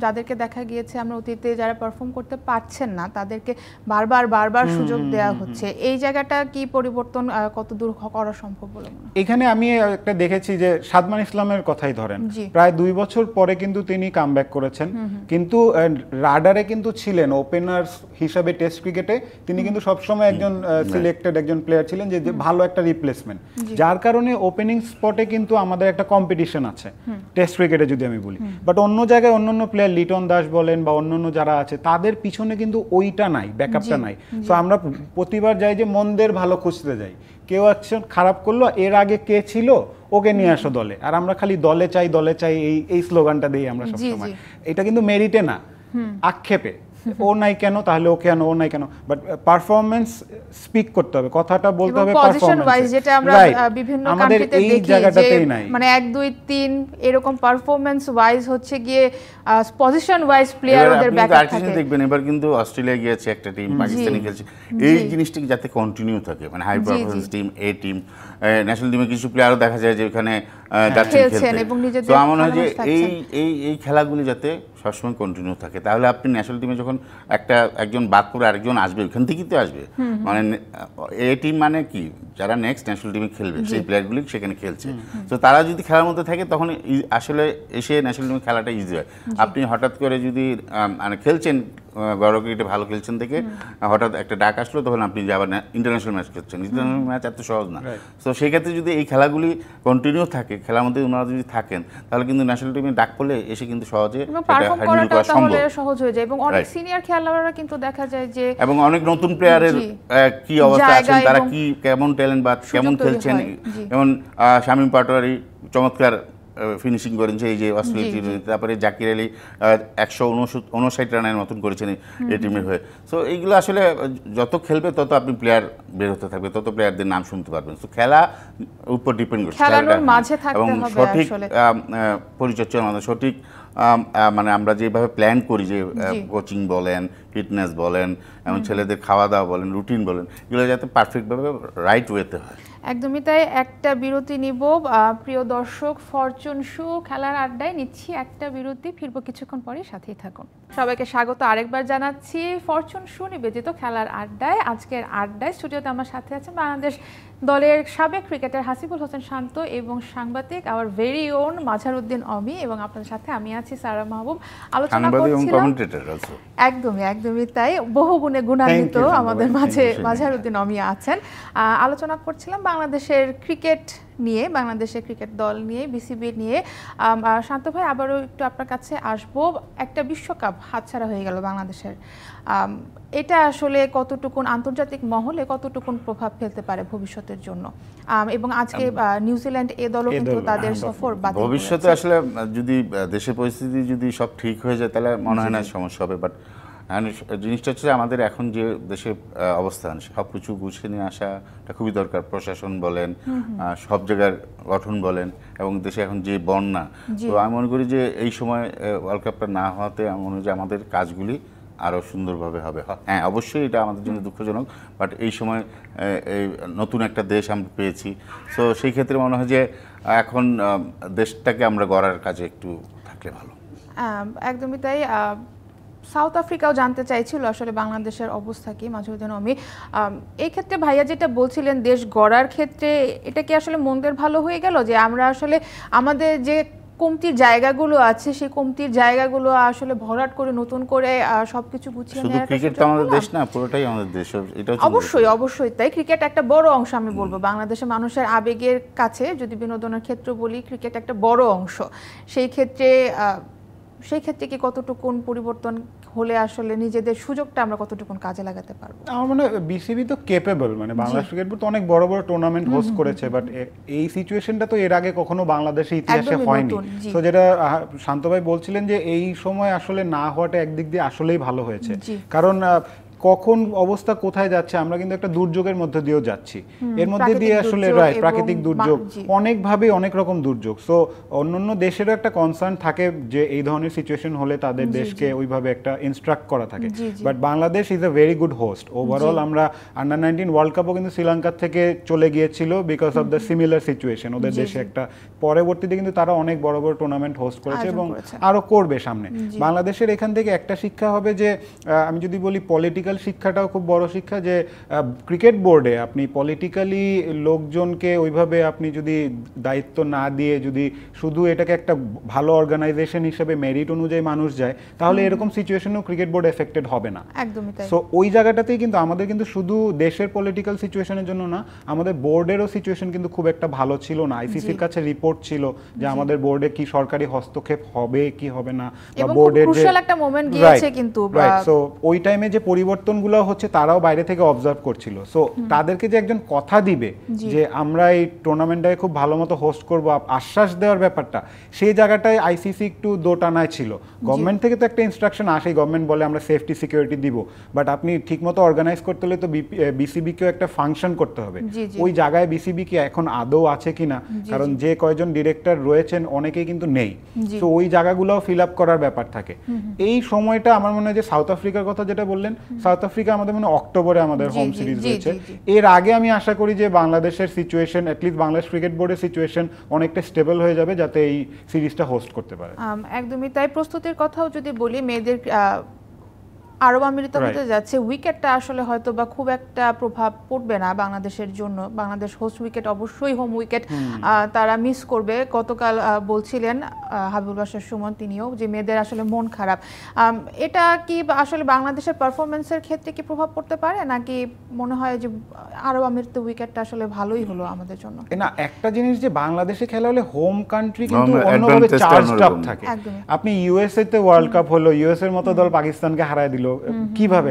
যাদেরকে দেখা গিয়েছে আমরা অতীতে যারা পারফর্ম করতে পারছেন না তাদেরকে বারবার সুযোগ দেওয়া হচ্ছে, এই জায়গাটা কি পরিবর্তন কত দূর করা সম্ভব বলে মনে হয়? এখানে আমি একটা দেখেছি যে সাদমান ইসলামের কথাই ধরেন, প্রায় 2 বছর পরে কিন্তু তিনি কামব্যাক করেছেন, কিন্তু রাডারে কিন্তু ছিলেন ওপেনার হিসাবে টেস্ট ক্রিকেটে তিনি কিন্তু সবসময় একজন সিলেক্টেড একজন প্লেয়ার ছিলেন যে ভালো একটা রিপ্লেসমেন্ট, যার কারণে ওপেনিং স্পটে কিন্তু আমাদের একটা কম্পিটিশন আছে টেস্ট ক্রিকেটে যদি আমি বলি। বাট অন্য জায়গায় অন্যান্য প্লেয়ার লিটন দাস বলেন বা অন্যান্য যারা আছে তাদের পিছনে কিন্তু ওইটা নাই, ব্যাকআপটা নাই। তো আমরা প্রতিবার যাই যে মন্দের ভালো খুঁজতে যাই, কেউ একজন খারাপ করলো এর আগে কে ছিল ওকে নিয়ে আসো দলে, আর আমরা খালি দলে চাই এই স্লোগানটা দিই আমরা সবসময়। এটা কিন্তু মেরিটে না, আক্ষেপে ও নাই কেন তাহলে ও কেন, ও নাই কেন, বাট পারফরম্যান্স স্পিক করতে হবে, কথাটা বলতে হবে পারফরম্যান্স, যেটা আমরা বিভিন্ন কান্ট্রিতে দেখি যে মানে 1 2 3 এরকম পারফরম্যান্স ওয়াইজ হচ্ছে গিয়ে পজিশন ওয়াইজ প্লেয়ার ওদের ব্যাকআপ থাকে। দেখবেন এবার কিন্তু অস্ট্রেলিয়া গিয়েছে একটা টিম, পাকিস্তানি খেলছে, এই জিনিসটা যাতে কন্টিনিউ থাকে, মানে হাই পারফরম্যান্স টিম, এ টিম, ন্যাশনাল টিমে কিছু প্লেয়ারও দেখা যায় যে ওখানে যাচ্ছেন এবং নিজেদের তো আমার মনে হয় যে এই খেলাগুলি যাতে সবসময় কন্টিনিউ থাকে, তাহলে আপনি ন্যাশনাল টিমে যখন একজন বাদ করে আরেকজন আসবে, ওখান থেকেই তো আসবে, মানে এ টিম মানে কি যারা নেক্সট ন্যাশনাল টিমে খেলবে সেই প্লেয়ারগুলি সেখানে খেলছে, তো তারা যদি খেলার মধ্যে থাকে তখন আসলে এসে ন্যাশনাল টিমে খেলাটা ইজি হয়। আপনি হঠাৎ করে যদি মানে খেলছেন গৌরব ক্রিকেটে ভালো খেলছেন থেকে হঠাৎ একটা ডাক আসলো, তখন আপনি যে আবার ইন্টারন্যাশনাল ম্যাচ খেলছেন, ইন্টারন্যাশনাল ম্যাচ এত সহজ না। তো সেই ক্ষেত্রে যদি এই খেলাগুলি কন্টিনিউ থাকে, খেলার মধ্যে ওনারা যদি থাকেন, তাহলে কিন্তু ন্যাশনাল টিমে ডাক পড়লে এসে কিন্তু সহজে হ্যান্ডেল করা সম্ভব, সহজ হয়ে যায়। এবং অনেক সিনিয়র খেলোয়াড়রা কিন্তু দেখা যায় যে এবং অনেক নতুন প্লেয়ারের কি অবস্থা আছেন, তারা কি কেমন ট্যালেন্ট বা কেমন খেলছেন, যেমন শামীম পাটোয়ারি চমৎকার ফিনিশিং করেছে এই যে অস্ট্রেলিয়া টিমে, তারপরে জাকির আলী 159 রানের মতন করেছেন এই টিমের হয়ে। সো এইগুলো আসলে যত খেলবে তত আপনি প্লেয়ার বের হতে থাকবে, তত প্লেয়ারদের নাম শুনতে পারবেন। তো খেলা উপর ডিপেন্ড করছে এবং সঠিক পরিচর্যা, আমাদের সঠিক মানে আমরা যেভাবে প্ল্যান করি যে কোচিং বলেন, ফিটনেস বলেন, এবং ছেলেদের খাওয়া দাওয়া বলেন, রুটিন বলেন, এগুলো যাতে পারফেক্টভাবে রাইট ওয়েতে হয়। একদমই তাই। একটা বিরতি নিব প্রিয় দর্শক, ফরচুন শু খেলার আড্ডায় নিচ্ছি একটা বিরতি, ফিরবো কিছুক্ষণ পরে, সাথেই থাকুন। সবাইকে স্বাগত আরেকবার জানাচ্ছি ফরচুন শু নিবেদিত খেলার আড্ডায়। আজকের আড্ডায় স্টুডিওতে আমার সাথে আছেন বাংলাদেশ দলের সাবেক ক্রিকেটার হাসিবুল হোসেন শান্ত এবং সাংবাদিক আওয়ার ভেরি ওন মাজহারউদ্দিন অমি, এবং আপনাদের সাথে আমি আছি সারা মাহবুব। আলোচনা করছিলাম একদমই তাই, বহু গুণে গুণান্বিত আমাদের মাঝে মাজহারউদ্দিন অমি আছেন। আলোচনা করছিলাম বাংলাদেশের ক্রিকেট নিয়ে, বাংলাদেশের ক্রিকেট দল নিয়ে, বিসিবি নিয়ে। শান্ত ভাই, আবারও একটু আপনার কাছে আসবো। একটা বিশ্বকাপ হাতছাড়া হয়ে গেল বাংলাদেশের, এটা আসলে কতটুকুন আন্তর্জাতিক মহলে কতটুকুন প্রভাব ফেলতে পারে ভবিষ্যতের জন্য? এবং আজকে নিউজিল্যান্ড এ দলও কিন্তু তাদের সফর বাতিল। ভবিষ্যতে আসলে যদি দেশের পরিস্থিতি যদি সব ঠিক হয়ে যায় তাহলে মনে হয় না সমস্যা হবে, বাট জিনিসটা হচ্ছে আমাদের এখন যে দেশের অবস্থান সব কিছু গুছিয়ে নিয়ে আসাটা খুবই দরকার। প্রশাসন বলেন, সব জায়গার গঠন বলেন, এবং দেশে এখন যে বন্যা, তো আমি মনে করি যে এই সময় ওয়ার্ল্ড কাপটা না হওয়াতে আমি মনে করি যে আমাদের কাজগুলি আরও সুন্দরভাবে হবে। হ্যাঁ, অবশ্যই এটা আমাদের জন্য দুঃখজনক, বাট এই সময় এই নতুন একটা দেশ আমরা পেয়েছি, সো সেই ক্ষেত্রে মনে হয় যে এখন দেশটাকে আমরা গড়ার কাজে একটু থাকলে ভালো। একদমই তাই। সাউথ আফ্রিকাও জানতে চাইছিল আসলে বাংলাদেশের অবস্থা কি, মাজহারউদ্দিন অমি। এই ক্ষেত্রে ভাইয়া যেটা বলছিলেন দেশ গড়ার ক্ষেত্রে, এটা কি আসলে মন্দের ভালো হয়ে গেল যে আমরা আসলে আমাদের যে কমতির জায়গাগুলো আছে সেই কমতির জায়গাগুলো আসলে ভরাট করে নতুন করে সবকিছু গুছিয়ে নেওয়ার? শুধু ক্রিকেট তো আমাদের দেশ না, পুরোটাই আমাদের দেশ। এটা অবশ্যই তাই। ক্রিকেট একটা বড় অংশ, আমি বলবো বাংলাদেশের মানুষের আবেগের কাছে, যদি বিনোদনের ক্ষেত্র বলি, ক্রিকেট একটা বড় অংশ। সেই ক্ষেত্রে কি কতটুকুন পরিবর্তন হলে আসলে নিজেদের সুযোগটা আমরা কতটুকুন কাজে লাগাতে পারবো? আমার মনে হয় বিসিবি তো কেপেবল, মানে বাংলাদেশ ক্রিকেট বোর্ড তো অনেক বড় বড় টুর্নামেন্ট হোস্ট করেছে, বাট এই সিচুয়েশনটা তো এর আগে কখনো বাংলাদেশের ইতিহাসে হয়নি। তো যেটা শান্ত ভাই বলছিলেন যে এই সময় আসলে না হওয়াটা একদিক দিয়ে আসলেই ভালো হয়েছে, কারণ কখন অবস্থা কোথায় যাচ্ছে, আমরা কিন্তু একটা দুর্যোগের মধ্যে দিয়েও যাচ্ছি, এর মধ্যে দিয়ে আসলে রাইট প্রাকৃতিক দুর্যোগ অনেকভাবে অনেক রকম দুর্যোগ। সো অন্যান্য দেশেরও একটা কনসার্ন থাকে যে এই ধরনের সিচুয়েশন হলে তাদের দেশকে ওইভাবে একটা ইনস্ট্রাক্ট করা থাকে, but Bangladesh is a very good host overall. আমরা আন্ডার-19 ওয়ার্ল্ড কাপও কিন্তু শ্রীলঙ্কা থেকে চলে গিয়েছিল because of the similar situation, ওদের দেশে একটা পরবর্তীতে কিন্তু তারা অনেক বড় বড় টুর্নামেন্ট হোস্ট করেছে এবং আরো করবে সামনে। বাংলাদেশের এখান থেকে একটা শিক্ষা হবে যে আমি যদি বলি পলিটিক্যাল শিক্ষাটাও খুব বড় শিক্ষা, যে ক্রিকেট বোর্ডে আপনি পলিটিক্যালি লোকজনকে ওইভাবে আপনি যদি দায়িত্ব না দিয়ে যদি শুধু এটাকে একটা ভালো অর্গানাইজেশন হিসেবে মেরিট অনুযায়ী মানুষ যায়, তাহলে এরকম সিচুয়েশনেও ক্রিকেট বোর্ড এফেক্টেড হবে না। একদমই তাই। সো ওই জায়গাটাতেই কিন্তু আমাদের কিন্তু শুধু দেশের পলিটিক্যাল সিচুয়েশনের জন্য না, আমাদের বোর্ডেরও সিচুয়েশন কিন্তু খুব একটা ভালো ছিল না। আইসিসির কাছে রিপোর্ট ছিল যে আমাদের বোর্ডে কি সরকারি হস্তক্ষেপ হবে কি হবে না, বা বোর্ডের যে একটা মোমেন্ট গিয়েছে কিন্তু সো ওই টাইমে যে পরিবর্তনগুলো হচ্ছে তারাও বাইরে থেকে অবজার্ভ করছিল। সো তাদেরকে যে একজন কথা দিবে যে আমরা এই টুর্নামেন্টটাকে খুব ভালো মতো হোস্ট করব, আশ্বাস দেওয়ার ব্যাপারটা, সেই জায়গাটায় আইসিসি একটু দোটানায় ছিল। গভর্নমেন্ট থেকে তো একটা ইনস্ট্রাকশন আসে, গভর্নমেন্ট বলে আমরা সেফটি সিকিউরিটি দিব, বাট আপনি ঠিকমতো অর্গানাইজ করতে হলে তো বিসিবিকেও একটা ফাংশন করতে হবে। ওই জায়গায় বিসিবি কি এখন আদৌ আছে কিনা, কারণ যে কয়জন ডিরেক্টর রয়েছেন অনেকেই কিন্তু নেই। তো ওই জায়গাগুলোও ফিল আপ করার ব্যাপার থাকে। এই সময়টা আমার মনে হয় যে সাউথ আফ্রিকার কথা যেটা বললেন, সাউথ আফ্রিকা আমাদের মনে অক্টোবরে আমাদের হোম সিরিজ রয়েছে। এর আগে আমি আশা করি যে বাংলাদেশের সিচুয়েশন, অ্যাটলিস্ট বাংলাদেশ ক্রিকেট বোর্ডের সিচুয়েশন অনেকটা স্টেবল হয়ে যাবে যাতে এই সিরিজটা হোস্ট করতে পারে। একদমই তাই। প্রস্তুতির কথাও যদি বলি, মেয়েদের আরব আমিরাতে হতে যাচ্ছে, উইকেটটা আসলে হয়তো বা খুব একটা প্রভাব পড়বে না বাংলাদেশের জন্য। বাংলাদেশ হোস্ট উইকেট অবশ্যই হোম উইকেট তারা মিস করবে। গতকাল বলছিলেন হাবিবুল বাশার সুমন তিনিও যে মেয়েদের আসলে মন খারাপ। এটা কি আসলে বাংলাদেশের পারফরমেন্সের ক্ষেত্রে কি প্রভাব পড়তে পারে, নাকি মনে হয় যে আরব আমিরাতে উইকেটটা আসলে ভালোই হলো আমাদের জন্য? না, একটা জিনিস যে বাংলাদেশে খেলা হলে হোম কান্ট্রি কিন্তু অন্যভাবে চার্জড আপ থাকে। আপনি ইউএসএ তে ওয়ার্ল্ড কাপ হলো, ইউএস এর মতো দল পাকিস্তানকে হারায় দিল, কিভাবে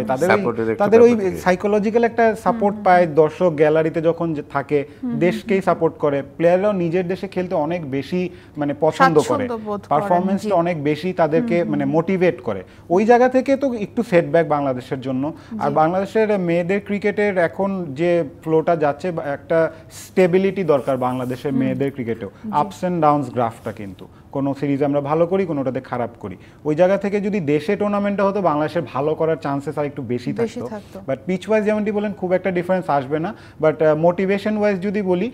তাদের ওই সাইকোলজিক্যাল একটা সাপোর্ট পায়, দর্শক গ্যালারিতে যখন থাকে দেশকেই সাপোর্ট করে, প্লেয়াররাও নিজের দেশে খেলতে অনেক বেশি মানে পছন্দ করে, পারফরমেন্সটা অনেক বেশি তাদেরকে মানে মোটিভেট করে। ওই জায়গা থেকে তো একটু সেটব্যাক বাংলাদেশের জন্য। আর বাংলাদেশের মেয়েদের ক্রিকেটের এখন যে ফ্লোটা যাচ্ছে, একটা স্টেবিলিটি দরকার বাংলাদেশের মেয়েদের ক্রিকেটেও। আপস এন্ড ডাউনস গ্রাফটা কিন্তু কোনো সিরিজ আমরা ভালো করি, কোনোটাতে খারাপ করি। ওই জায়গা থেকে যদি দেশে টুর্নামেন্টটা হতো, বাংলাদেশের ভালো করার চান্সেস আর একটু বেশি থাকতো। বাট পিচ ওয়াইজ যেমনটি বলেন খুব একটা ডিফারেন্স আসবে না, বাট মোটিভেশন ওয়াইজ যদি বলি,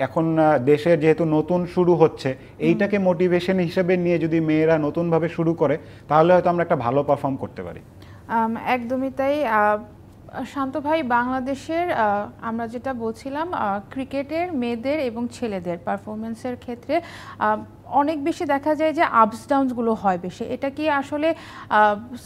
এখন দেশের যেহেতু নতুন শুরু হচ্ছে, এইটাকে মোটিভেশন হিসেবে নিয়ে যদি মেয়েরা নতুনভাবে শুরু করে, তাহলে হয়তো আমরা একটা ভালো পারফর্ম করতে পারি। একদমই তাই। শান্ত ভাই, বাংলাদেশের আমরা যেটা বলছিলাম ক্রিকেটের মেয়েদের এবং ছেলেদের পারফরমেন্সের ক্ষেত্রে অনেক বেশি দেখা যায় যে আপস ডাউনসগুলো হয় বেশি। এটা কি আসলে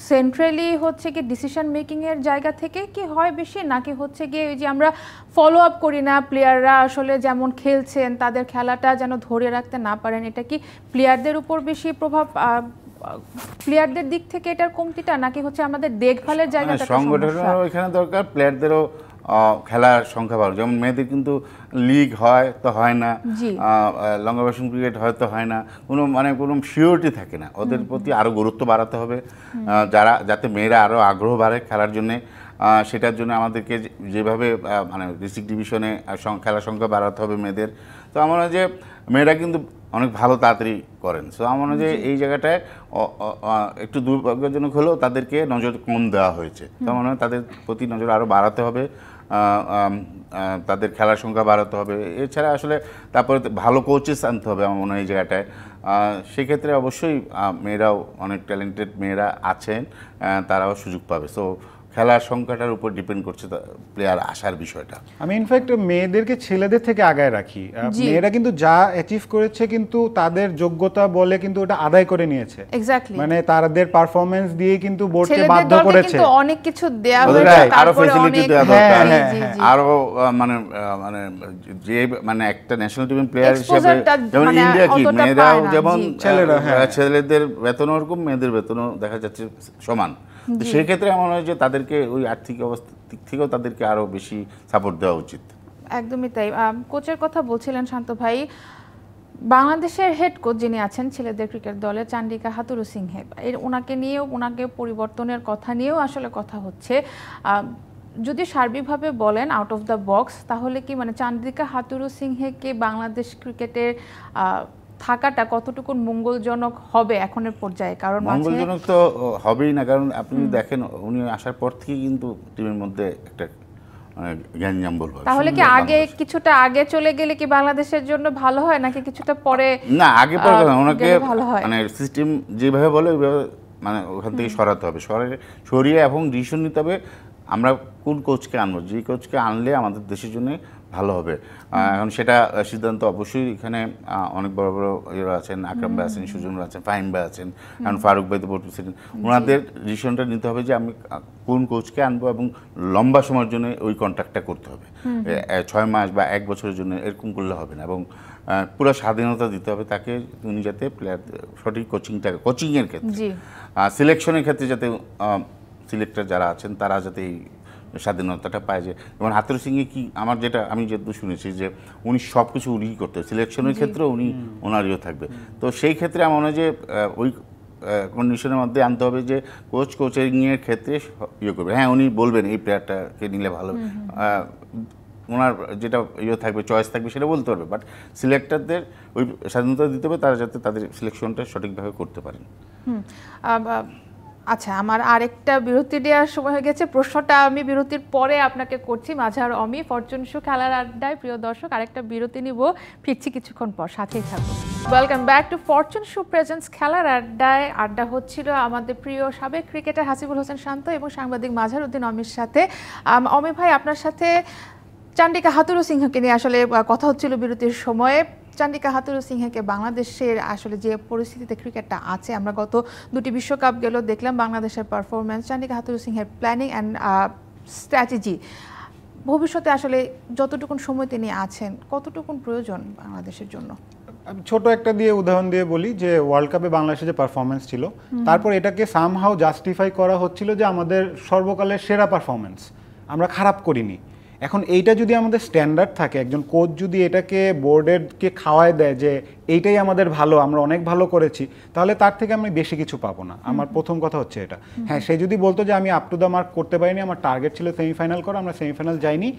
সেন্ট্রালি হচ্ছে কি ডিসিশন মেকিংয়ের জায়গা থেকে কি হয় বেশি, নাকি হচ্ছে গিয়ে ওই যে আমরা ফলো আপ করি না, প্লেয়াররা আসলে যেমন খেলছেন তাদের খেলাটা যেন ধরে রাখতে না পারেন, এটা কি প্লেয়ারদের উপর বেশি প্রভাব, প্লেয়ারদের দিক থেকে এটার কমতিটা, নাকি হচ্ছে আমাদের দেখভালের জায়গাটা? সংগঠনেরও এখানে দরকার, প্লেয়ারদেরও খেলার সংখ্যা বাড়ে। যেমন মেয়েদের কিন্তু লিগ হয় তো হয় না, লঙ্গাবাসন ক্রিকেট হয়তো হয় না, কোনো সিওরিটি থাকে না। ওদের প্রতি আরও গুরুত্ব বাড়াতে হবে, যাতে মেয়েরা আরও আগ্রহ বাড়ে খেলার জন্যে। সেটার জন্য আমাদেরকে যেভাবে মানে ডিস্ট্রিক্ট ডিভিশনে খেলার সংখ্যা বাড়াতে হবে মেয়েদের। তো আমার মনে হয় যে মেয়েরা কিন্তু অনেক ভালো তাড়াতাড়ি করেন। সো আমার মনে হয় যে এই জায়গাটায় একটু দুর্ভাগ্যজনক হলেও তাদেরকে নজর কম দেওয়া হয়েছে। তো মনে হয় তাদের প্রতি নজর আরও বাড়াতে হবে, তাদের খেলার সংখ্যা বাড়াতে হবে। এছাড়া আসলে তারপরে ভালো কোচেস আনতে হবে আমার মনে হয় এই জায়গাটায়। সেক্ষেত্রে অবশ্যই মেয়েরাও অনেক ট্যালেন্টেড মেয়েরা আছেন, তারাও সুযোগ পাবে। সো খেলার সংখ্যাটার উপর ডিপেন্ড করছে প্লেয়ার আসার বিষয়টা। আমি ইনফ্যাক্ট মেয়েদেরকে ছেলেদের থেকে আগায় রাখি। মেয়েরা কিন্তু যা অ্যাচিভ করেছে কিন্তু তাদের যোগ্যতা বলে কিন্তু ওটা আদায় করে নিয়েছে। মানে তাদের পারফরম্যান্স দিয়ে কিন্তু বোর্ডকে বাধ্য করেছে, কিন্তু অনেক কিছু দেয়া হয়েছে, আরো ফ্যাসিলিটি দেওয়া দরকার, আরো মানে যে মানে একটা ন্যাশনাল টিমের প্লেয়ার হিসেবে যেমন ইন্ডিয়া কি মেয়েরাও যেমন ছেলেদের বেতন ওরকম মেয়েদের বেতনও দেখা যাচ্ছে সমান। সেই ক্ষেত্রে আমার মনে হয় যে তাদেরকে ওই আর্থিক অবস্থা দিক থেকেও তাদেরকে আরো বেশি সাপোর্ট দেওয়া উচিত। একদমই তাই। কোচের কথা বলছিলেন শান্ত ভাই, বাংলাদেশের হেড কোচ যিনি আছেন ছেলেদের ক্রিকেট দলে চান্ডিকা হাথুরুসিংহে, ওনাকে পরিবর্তনের কথা নিয়েও আসলে কথা হচ্ছে। যদি সার্বিকভাবে বলেন আউট অফ দ্য বক্স, তাহলে কি মানে চান্ডিকা হাথুরুসিংহেকে বাংলাদেশ ক্রিকেটের থাকাটা কতটুকু মঙ্গলজনক হবে এখনের পর্যায়ে? কারণ মঙ্গলজনক তো হবেই না, কারণ আপনি দেখেন উনি আসার পর থেকে কিন্তু টিমের মধ্যে একটা গ্যাঞ্জাম বলবো। তাহলে কি কিছুটা আগে চলে গেলে কি বাংলাদেশের জন্য ভালো হয়, নাকি কিছুটা পরে? না, আগে পরে ওনাকে মানে সিস্টেম যেভাবে বলে ওইভাবে মানে ওখান থেকে সরাতে হবে, সরিয়ে এবং ডিসিশন নিতে হবে আমরা কোন কোচকে আনবো, যে কোচকে আনলে আমাদের দেশের জন্য ভালো হবে। এখন সেটা সিদ্ধান্ত অবশ্যই এখানে অনেক বড় বড় ইয়েরা আছেন, আকরাম ভাই আছেন, সুজন আছেন, ফাহিম ভাই আছেন, কারণ ফারুক ভাই তো বোর্ড প্রেসিডেন্ট, ওনাদের ডিসিশনটা নিতে হবে যে আমি কোন কোচকে আনবো এবং লম্বা সময়ের জন্য ওই কন্ট্রাক্টটা করতে হবে। 6 মাস বা 1 বছরের জন্য এরকম করলে হবে না, এবং পুরো স্বাধীনতা দিতে হবে তাকে, উনি যাতে প্লেয়ার সঠিক কোচিংয়ের ক্ষেত্রে, সিলেকশনের ক্ষেত্রে যাতে সিলেক্টর যারা আছেন তারা যাতে এই স্বাধীনতাটা পায়। যে যেমন হাথুরুসিংহে কি আমি যেহেতু শুনেছি যে উনি সব কিছু উনি করতে, সিলেকশনের ক্ষেত্রে উনি ওনারও থাকবে। তো সেই ক্ষেত্রে আমার মনে হয় যে ওই কন্ডিশনের মধ্যে আনতে হবে যে কোচিংয়ের ক্ষেত্রে ইয়ে করবে। হ্যাঁ, উনি বলবেন এই প্লেয়ারটাকে নিলে ভালো, ওনার যেটা থাকবে, চয়েস থাকবে সেটা বলতে পারবে, বাট সিলেক্টরদের ওই স্বাধীনতা দিতে হবে তারা যাতে তাদের সিলেকশনটা সঠিকভাবে করতে পারেন। আচ্ছা, আমার আরেকটা বিরতি দেওয়ার সময় হয়ে গেছে, প্রশ্নটা আমি বিরতির পরে আপনাকে করছি। মাঝার অমি, ফরচুন শো খেলার আড্ডায়। প্রিয় দর্শক, আরেকটা বিরতি নিব, ফিরছি কিছুক্ষণ পর, সাথেই থাকুন। Welcome back to Fortune show presents খেলার আড্ডায়। আড্ডা হচ্ছিল আমাদের প্রিয় সাবেক ক্রিকেটার হাসিবুল হোসেন শান্ত এবং সাংবাদিক মাঝার উদ্দিন অমির সাথে। অমি ভাই, আপনার সাথে চান্ডিকা হাথুরুসিংহকে নিয়ে আসলে কথা হচ্ছিল বিরতির সময়ে। চান্ডিকা হাথুরুসিংহকে বাংলাদেশের আসলে যে পরিস্থিতিতে ক্রিকেটটা আছে, আমরা গত 2টি বিশ্বকাপ গেল দেখলাম বাংলাদেশের পারফরমেন্স, চান্ডিকা হাথুরুসিংহের প্ল্যানিং অ্যান্ড স্ট্র্যাটেজি, ভবিষ্যতে আসলে যতটুকুন সময় তিনি আছেন কতটুকুন প্রয়োজন বাংলাদেশের জন্য? ছোট একটা উদাহরণ দিয়ে বলি যে ওয়ার্ল্ড কাপে বাংলাদেশের যে পারফরমেন্স ছিল, তারপর এটাকে সামহাউ জাস্টিফাই করা হচ্ছিল যে আমাদের সর্বকালের সেরা পারফরমেন্স, আমরা খারাপ করিনি। এখন এইটা যদি আমাদের স্ট্যান্ডার্ড থাকে, একজন কোচ যদি এটাকে বোর্ডেরকে খাওয়ায় দেয় যে এইটাই আমাদের ভালো, আমরা অনেক ভালো করেছি, তাহলে তার থেকে আমি বেশি কিছু পাবো না। আমার প্রথম কথা হচ্ছে এটা। হ্যাঁ, সে যদি বলতো যে আমি আপ টু দ্য মার্ক করতে পারিনি, আমার টার্গেট ছিল সেমিফাইনাল করা, আমরা সেমিফাইনাল যাইনি,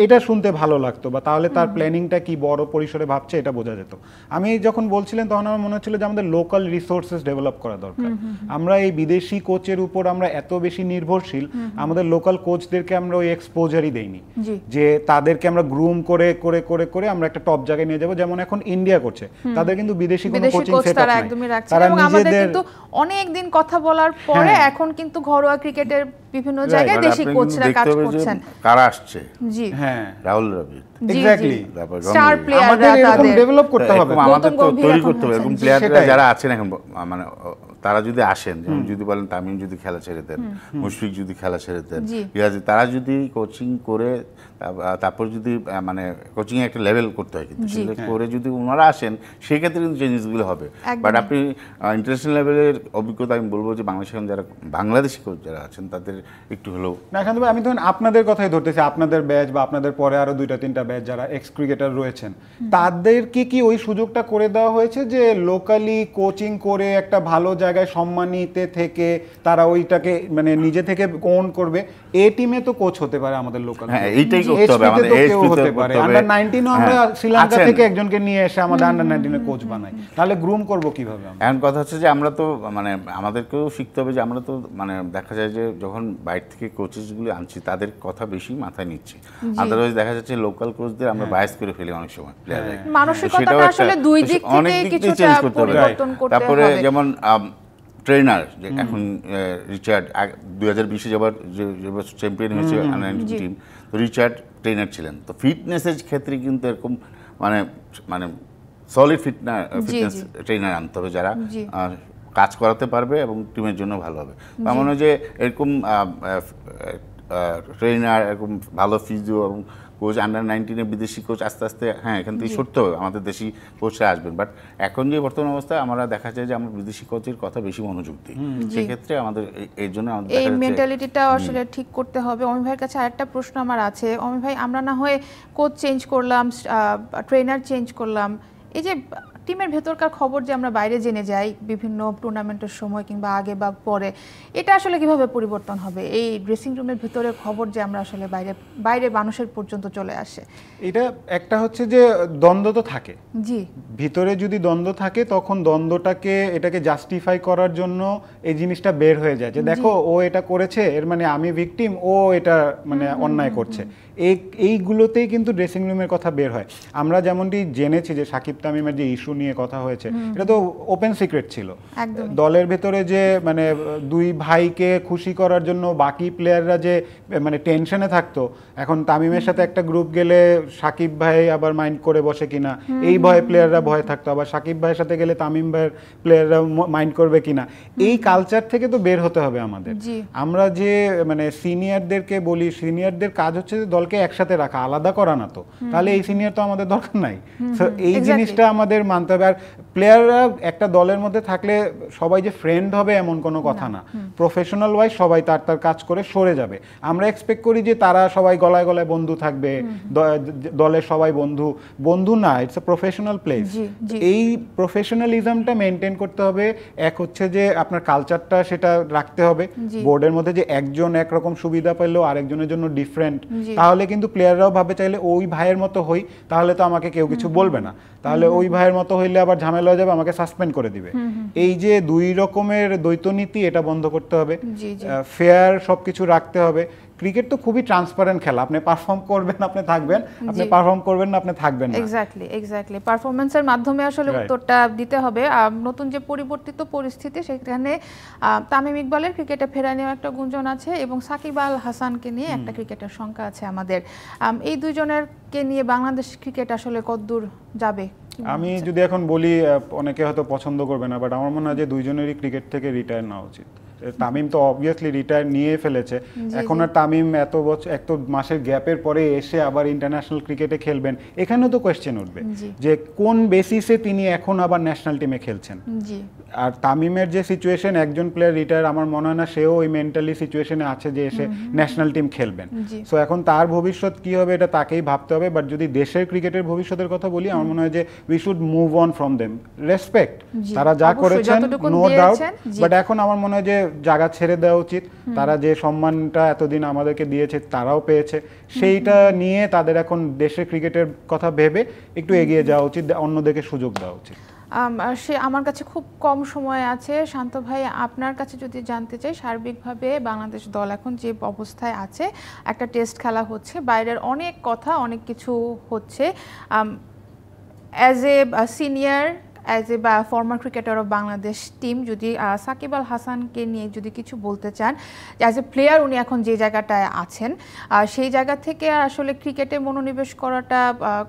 এটা শুনতে ভালো লাগতো, বা তাহলে তার প্ল্যানিংটা কি বড় পরিসরে ভাবছে এটা বোঝা যেত। আমি যখন বলছিলেন তখন আমার মনে হচ্ছিল যে আমাদের লোকাল রিসোর্সেস ডেভেলপ করা দরকার। আমরা এই বিদেশি কোচের উপর আমরা এত বেশি নির্ভরশীল, আমাদের লোকাল কোচদেরকে আমরা ওই এক্সপোজারই দেইনি যে তাদেরকে আমরা গ্রুম করে করে করে করে আমরা একটা টপ জায়গায় নিয়ে যাব, যেমন এখন ইন্ডিয়া করছে। তাদের কিন্তু বিদেশি কোনো কোচিং সেটআপ নাই, তারা আমাদের কিন্তু অনেক দিন কথা বলার পরে এখন কিন্তু ঘরোয়া ক্রিকেটের বিভিন্ন জায়গায় দেশি কোচরা কাজ করছেন। কারা আসছে? জি, হ্যাঁ, Rahul Dravid, exactly star player আমাদের এরকম ডেভেলপ করতে হবে, আমাদের তো তৈরি করতে হবে। এরকম প্লেয়াররা যারা আছেন এখন, মানে তারা যদি আসেন, যেমন যদি বলেন তামিম যদি খেলা ছেড়ে দেন, মুশফিক যদি খেলা ছেড়ে দেন, তারা যদি কোচিং করে তারপর যদি মানে কোচিং এ একটা লেভেল করতে হয়, কিন্তু সেটা করে যদি ওনারা আসেন সেই ক্ষেত্রে কিন্তু চেঞ্জেসগুলো হবে। বাট আপনি ইন্টারন্যাশনাল লেভেলের অভিজ্ঞতা আমি বলবো যে বাংলাদেশের যারা বাংলাদেশি কোচ যারা আছেন তাদের একটু হলেও না। এখান থেকে আমি ধরুন আপনাদের কথাই ধরতেছি, আপনাদের ব্যাচ বা আপনাদের পরে আরো 2-3টা ব্যাচ যারা এক্স ক্রিকেটার রয়েছেন, তাদেরকে কি ওই সুযোগটা করে দেওয়া হয়েছে যে লোকালি কোচিং করে একটা ভালো জায়গায় সম্মানিতে থেকে তারা ওইটাকে মানে নিজে থেকে কোন করবে? এ টিমে তো কোচ হতে পারে আমাদের লোকাল, হ্যাঁ এইটাই করতে হবে আমাদের। এজ হতে পারে আন্ডার 19 আমরা শ্রীলঙ্কা থেকে একজনকে নিয়ে এসে আমাদের আন্ডার 19 এর কোচ বানাই, তাহলে গ্রুম করব কিভাবে? এখন কথা হচ্ছে যে আমরা তো মানে আমাদেরকেও শিখতে হবে যে আমরা তো মানে দেখা যায় যে যখন বাইরে থেকে কোচেসগুলো আনছি তাদের কথা বেশি মাথায় নিচ্ছি, আদারওয়াইজ দেখা যাচ্ছে লোকাল কোচদের আমরা বায়াস করে ফেলি অনেক সময় প্লেয়াররা। মানসিকতাটা আসলে দুই দিক থেকে কিছুটা পরিবর্তন করতে হবে। তারপরে যেমন ট্রেনার এখন রিচার্ড 2020-এ যাবার যে চ্যাম্পিয়ন হয়েছে আন্ডার-19 টিম, তো রিচার্ড ট্রেনার ছিলেন। তো ফিটনেসের ক্ষেত্রে কিন্তু এরকম মানে মানে সলিড ফিটনেস ট্রেনার আনতে হবে যারা কাজ করাতে পারবে এবং টিমের জন্য ভালো হবে। আমার মনে হয় যে এরকম ট্রেনার, এরকম ভালো ফিজিও এবং কোচ আন্ডার-19 বিদেশি কোচ আস্তে আস্তে হ্যাঁ এখান থেকে সরতে হবে, আমাদের দেশি কোচরা আসবেন। বাট এখন যে বর্তমান অবস্থা আমরা দেখা যায় যে আমরা বিদেশি কোচের কথা বেশি মনোযোগ দিই, সেক্ষেত্রে আমাদের এর জন্য এই মেন্টালিটিটা আসলে ঠিক করতে হবে। অমি ভাইয়ের কাছে আরেকটা প্রশ্ন আমার আছে। অমি ভাই, আমরা না হয় কোচ চেঞ্জ করলাম, ট্রেনার চেঞ্জ করলাম, এই যে টিমের ভেতরকার খবর যে আমরা বাইরে জেনে যাই বিভিন্ন টুর্নামেন্টের সময় কিংবা আগে বা পরে, এটা আসলে কিভাবে পরিবর্তন হবে? এই ড্রেসিং রুমের ভিতরের খবর যে আমরা আসলে বাইরে বাইরে মানুষের পর্যন্ত চলে আসে, এটা একটা হচ্ছে যে দ্বন্দ্ব তো থাকে, জি, ভিতরে যদি দ্বন্দ্ব থাকে তখন দ্বন্দ্বটাকে এটাকে জাস্টিফাই করার জন্য এই জিনিসটা বের হয়ে যায় যে দেখো ও এটা করেছে, এর মানে আমি ভিকটিম, ও এটা মানে অন্যায় করছে। এইগুলোতেই কিন্তু ড্রেসিং রুমের কথা বের হয়। আমরা যেমনটি জেনেছি যে সাকিব তামিমের যে ইস্যু নিয়ে কথা হয়েছে, এটা তো ওপেন সিক্রেট ছিল। দলের ভেতরে যে মানে দুই ভাইকে খুশি করার জন্য বাকি প্লেয়াররা যে মানে টেনশনে থাকতো, এখন তামিমের সাথে একটা গ্রুপ গেলে সাকিব ভাই আবার মাইন্ড করে বসে কিনা, এই ভয়ে প্লেয়াররা ভয় থাকতো, আবার সাকিব ভাইয়ের সাথে গেলে তামিম ভাইয়ের প্লেয়াররা মাইন্ড করবে কিনা, এই কালচার থেকে তো বের হতে হবে আমাদের। আমরা যে মানে সিনিয়রদেরকে বলি, সিনিয়রদের কাজ হচ্ছে দলকে একসাথে রাখা, আলাদা করা না, তো তাহলে এই সিনিয়র তো আমাদের দরকার নাই। এই জিনিসটা আমাদের মানতে হবে। আর প্লেয়াররা একটা দলের মধ্যে থাকলে সবাই যে ফ্রেন্ড হবে এমন কোনো কথা না, প্রফেশনাল ওয়াইজ সবাই তার তার কাজ করে সরে যাবে। আমরা এক্সপেক্ট করি যে তারা সবাই গলায় গলায় বন্ধু থাকবে, দলের সবাই বন্ধু, বন্ধু না, ইটস এ প্রফেশনাল প্লেস। এই প্রফেশনালিজমটা মেনটেন করতে হবে। এক হচ্ছে যে আপনার কালচারটা সেটা রাখতে হবে, বোর্ডের মধ্যে যে একজন একরকম সুবিধা পেলেও আরেকজনের জন্য ডিফারেন্ট, তাহলে কিন্তু প্লেয়াররাও ভাবে চাইলে ওই ভাইয়ের মতো হই, তাহলে তো আমাকে কেউ কিছু বলবে না, তাহলে ওই ভাইয়ের মতো হইলে আবার ঝামেলা হয়ে যাবে, আমাকে সাসপেন্ড করে দিবে। এই যে দুই রকমের দ্বৈত নীতি, এটা বন্ধ করতে হবে, ফেয়ার সবকিছু রাখতে হবে। ক্রিকেট তো খুবই ট্রান্সপারেন্ট খেলা, আপনি পারফর্ম করবেন আপনি থাকবেন, আপনি পারফর্ম করবেন না আপনি থাকবেন না। এক্স্যাক্টলি পারফরম্যান্সের মাধ্যমে আসলে উত্তরটা দিতে হবে। নতুন যে পরিবর্তিত পরিস্থিতি, সেখানে তামিম ইকবালের ক্রিকেটে ফেরা নিয়ে একটা গুঞ্জন আছে এবং সাকিব আল হাসানকে নিয়ে একটা ক্রিকেটের শঙ্কা আছে আমাদের। এই দুইজনেরকে নিয়ে বাংলাদেশ ক্রিকেট আসলে কতদূর যাবে? আমি যদি এখন বলি অনেকে হয়তো পছন্দ করবে না, বাট আমার মনে হয় যে দুইজনেরই ক্রিকেট থেকে রিটায়ার নেওয়া উচিত। তামিম তো অবভিয়াসলি রিটায়ার নিয়ে ফেলেছে, এখন আর তামিম এত বছর এত মাসের গ্যাপের পরে এসে আবার ইন্টারন্যাশনাল ক্রিকেটে খেলবেন, এখানেও তো কোয়েশ্চেন উঠবে যে কোন বেসিসে তিনি এখন আবার ন্যাশনাল টিমে খেলছেন। আর তামিমের যে সিচুয়েশন, একজন প্লেয়ার রিটায়ার, আমার মনে হয় না সেও ওই মেন্টালি সিচুয়েশনে আছে যে এসে ন্যাশনাল টিম খেলবেন। সো এখন তার ভবিষ্যৎ কি হবে এটা তাকেই ভাবতে হবে। বাট যদি দেশের ক্রিকেটের ভবিষ্যতের কথা বলি, আমার মনে হয় যে we should move on from them, respect, তারা যা করেছেন নো ডাউট, বাট এখন আমার মনে হয় যে জায়গা ছেড়ে দেওয়া উচিত। তারা যে সম্মানটা এতদিন আমাদেরকে দিয়েছে তারাও পেয়েছে, সেইটা নিয়ে তাদের এখন দেশের ক্রিকেটের কথা ভেবে একটু এগিয়ে যাওয়া উচিত, অন্যদেরকে সুযোগ দেওয়া উচিত। সে আমার কাছে খুব কম সময় আছে, শান্ত ভাই আপনার কাছে যদি জানতে চাই, সার্বিকভাবে বাংলাদেশ দল এখন যে অবস্থায় আছে, একটা টেস্ট খেলা হচ্ছে, বাইরের অনেক কথা অনেক কিছু হচ্ছে, as a senior, as a former cricketer of Bangladesh team, যদি সাকিব আল হাসানকে নিয়ে যদি কিছু বলতে চান, অ্যাজ এ প্লেয়ার উনি এখন যে জায়গাটায় আছেন, সেই জায়গা থেকে আসলে ক্রিকেটে মনোনিবেশ করাটা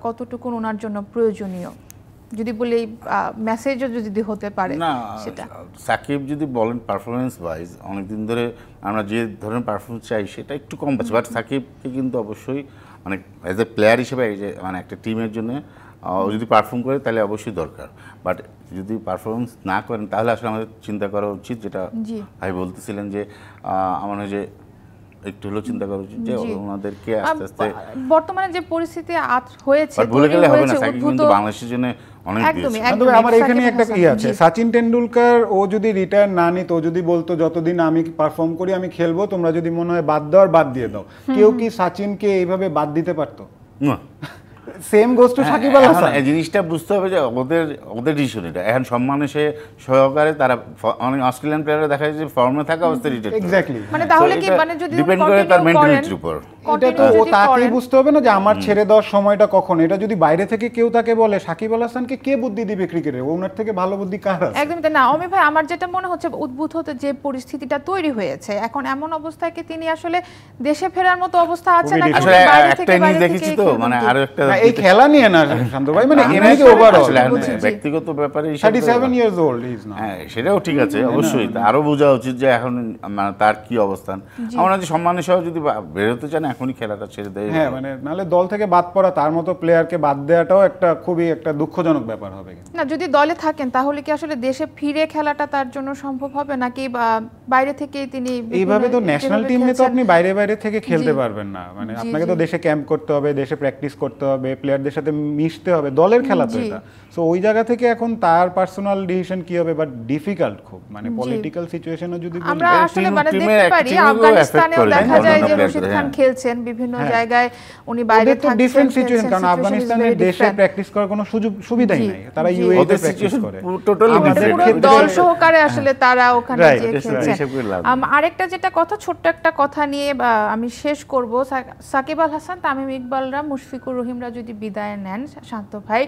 কতটুকু ওনার জন্য প্রয়োজনীয়, যদি বলি মেসেজও যদি হতে পারে না? সেটা সাকিব যদি বলেন পারফরমেন্স ওয়াইজ, অনেকদিন ধরে আমরা যে ধরনের পারফরমেন্স চাই সেটা একটু কম পাচ্ছি, বাট সাকিবকে কিন্তু অবশ্যই মানে অ্যাজ এ প্লেয়ার হিসেবে মানে একটা টিমের জন্য যদি পারফর্ম করে তাহলে অবশ্যই দরকার। বাট যদি পারফরমেন্স না করেন তাহলে আসলে আমাদের চিন্তা করা উচিত, যেটা ভাই বলতেছিলেন যে আমার হয় যে একটু হলেও চিন্তা করা উচিত যে ওনাদেরকে আস্তে আস্তে বর্তমানে যে পরিস্থিতি হয়েছে, ভুলে গেলে হবে না, সাকিব কিন্তু বাংলাদেশের জন্য অনেক দিয়েছে। আমার এখানে একটা কি আছে, সচিন টেন্ডুলকার ও যদি রিটায়ার না নিত, ও যদি বলতো যতদিন আমি পারফর্ম করি আমি খেলবো, তোমরা যদি মনে হয় বাদ দাও বাদ দিয়ে দাও, কেউ কি সচিনকে এইভাবে বাদ দিতে পারতো? না। Same goes to Shakib Al Hasan. এই জিনিসটা বুঝতে হবে যে ওদের ডিসিশন এটা। এখন সম্মানে সে সহকারে তারা অনেক অস্ট্রেলিয়ান প্লেয়াররা দেখা যায় যে ফর্মে থাকা অবস্থায় রিটায়ার। এক্স্যাক্টলি, মানে তাহলে কি মানে যদি ডিপেন্ড করে তার মেন্টালিটির উপর। এটা তো ও তাকেই বুঝতে হবে না যে আমার ছেড়ে দেওয়ার সময়টা কখন। এটা যদি বাইরে থেকে কেউ তাকে বলে, সাকিব আল হাসানকে কে বুদ্ধি দিবে ক্রিকেটে? ওনার থেকে ভালো বুদ্ধি কার আছে? একদমই তাই না। অমি ভাই, আমার যেটা মনে হচ্ছে উদ্ভূত হতে যে পরিস্থিতিটা তৈরি হয়েছে, এখন এমন অবস্থায় কি তিনি আসলে দেশে ফেরার মতো অবস্থা আছে নাকি আসলে একটা জিনিস দেখেছি তো, মানে আরো একটা এই খেলা নিয়ে না শান্ত ভাই, মানে এমনিতে ওভারঅল ব্যক্তিগত ব্যাপারে 37 ইয়ার্স ওল্ড ইজ না। হ্যাঁ, সেটাও ঠিক আছে, অবশ্যই আরো বোঝা উচিত যে এখন মানে তার কি অবস্থান। আমরা যে সম্মানের সহ যদি বেরোতে চান এখনই খেলাটা ছেড়ে দেয়। হ্যাঁ, মানে নাহলে দল থেকে বাদ পড়া, তার মতো প্লেয়ারকে বাদ দেওয়াটাও একটা খুবই একটা দুঃখজনক ব্যাপার হবে। না, যদি দলে থাকেন তাহলে কি আসলে দেশে ফিরে খেলাটা তার জন্য সম্ভব হবে নাকি বাইরে থেকে তিনি এইভাবে তো ন্যাশনাল টিমে তো আপনি বাইরে বাইরে থেকে খেলতে পারবেন না, মানে আপনাকে তো দেশে ক্যাম্প করতে হবে, দেশে প্র্যাকটিস করতে হবে, প্লেয়ারদের সাথে মিশতে হবে, দলের খেলা তো এটা। সো ওই জায়গা থেকে এখন তার পার্সোনাল ডিসিশন কি হবে, বাট ডিফিকাল্ট খুব, মানে পলিটিক্যাল সিচুয়েশনও যদি আমরা আসলে মানে দেখতে পারি আফগানিস্তানেও দেখা যায় যে রশিদ খান খেলছেন বিভিন্ন জায়গাায়, উনি বাইরে থাকছেন, ডিফারেন্ট সিচুয়েশন, কারণ আফগানিস্তানের দেশে প্র্যাকটিস করার কোনো সুবিধাই নাই, তারা ইউএই তে প্র্যাকটিস করে, টোটালি পুরো দল সহকারে আসলে তারা ওখানে গিয়ে খেলছেন। আরেকটা যেটা কথা, ছোট্ট একটা কথা নিয়ে আমি শেষ করব, সাকিব আল হাসান, তামিম ইকবালরা, মুশফিকুর রহিমরা যদি বিদায় নেন, শান্ত ভাই,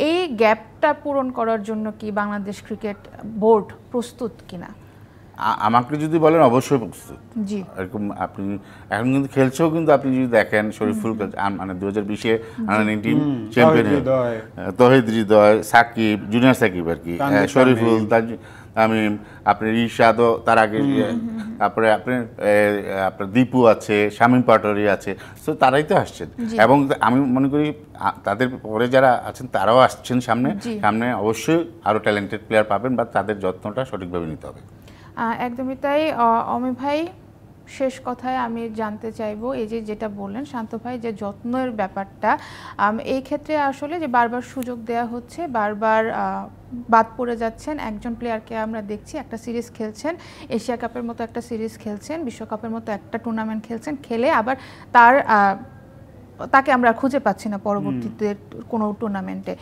এই গ্যাপটা পূরণ করার জন্য কি বাংলাদেশ ক্রিকেট বোর্ড প্রস্তুত কিনা? আমাকে যদি বলেন অবশ্যই প্রস্তুত। জি, এরকম আপনি এখন কিন্তু খেলছেও, কিন্তু আপনি যদি দেখেন শরীফুল মানে 2020-এ আন্ডার-19 চ্যাম্পিয়ন তৌহিদ হৃদয়, সাকিব, জুনিয়র সাকিব আর কি, শরীফুল, তামিম, আপনার ইরশাদও তার আগে, তারপরে আপনার দীপু আছে, শামীম পাটোয়ারি আছে, সো তারাই তো আসছেন। এবং আমি মনে করি তাদের পরে যারা আছেন তারাও আসছেন সামনে সামনে অবশ্যই আরও ট্যালেন্টেড প্লেয়ার পাবেন, বা তাদের যত্নটা সঠিকভাবে নিতে হবে। একদমই তাই। অমি ভাই, শেষ কথায় আমি জানতে চাইবো, এই যে যেটা বললেন শান্ত ভাই, যে যত্নের ব্যাপারটা, এই ক্ষেত্রে আসলে যে বারবার সুযোগ দেওয়া হচ্ছে, বারবার বাদ পড়ে যাচ্ছেন একজন প্লেয়ারকে আমরা দেখছি, একটা সিরিজ খেলছেন, এশিয়া কাপের মতো একটা সিরিজ খেলছেন, বিশ্বকাপের মতো একটা টুর্নামেন্ট খেলছেন, খেলে আবার তাকে আমরা খুঁজে পাচ্ছি না পরবর্তীতে কোনো টুর্নামেন্টে।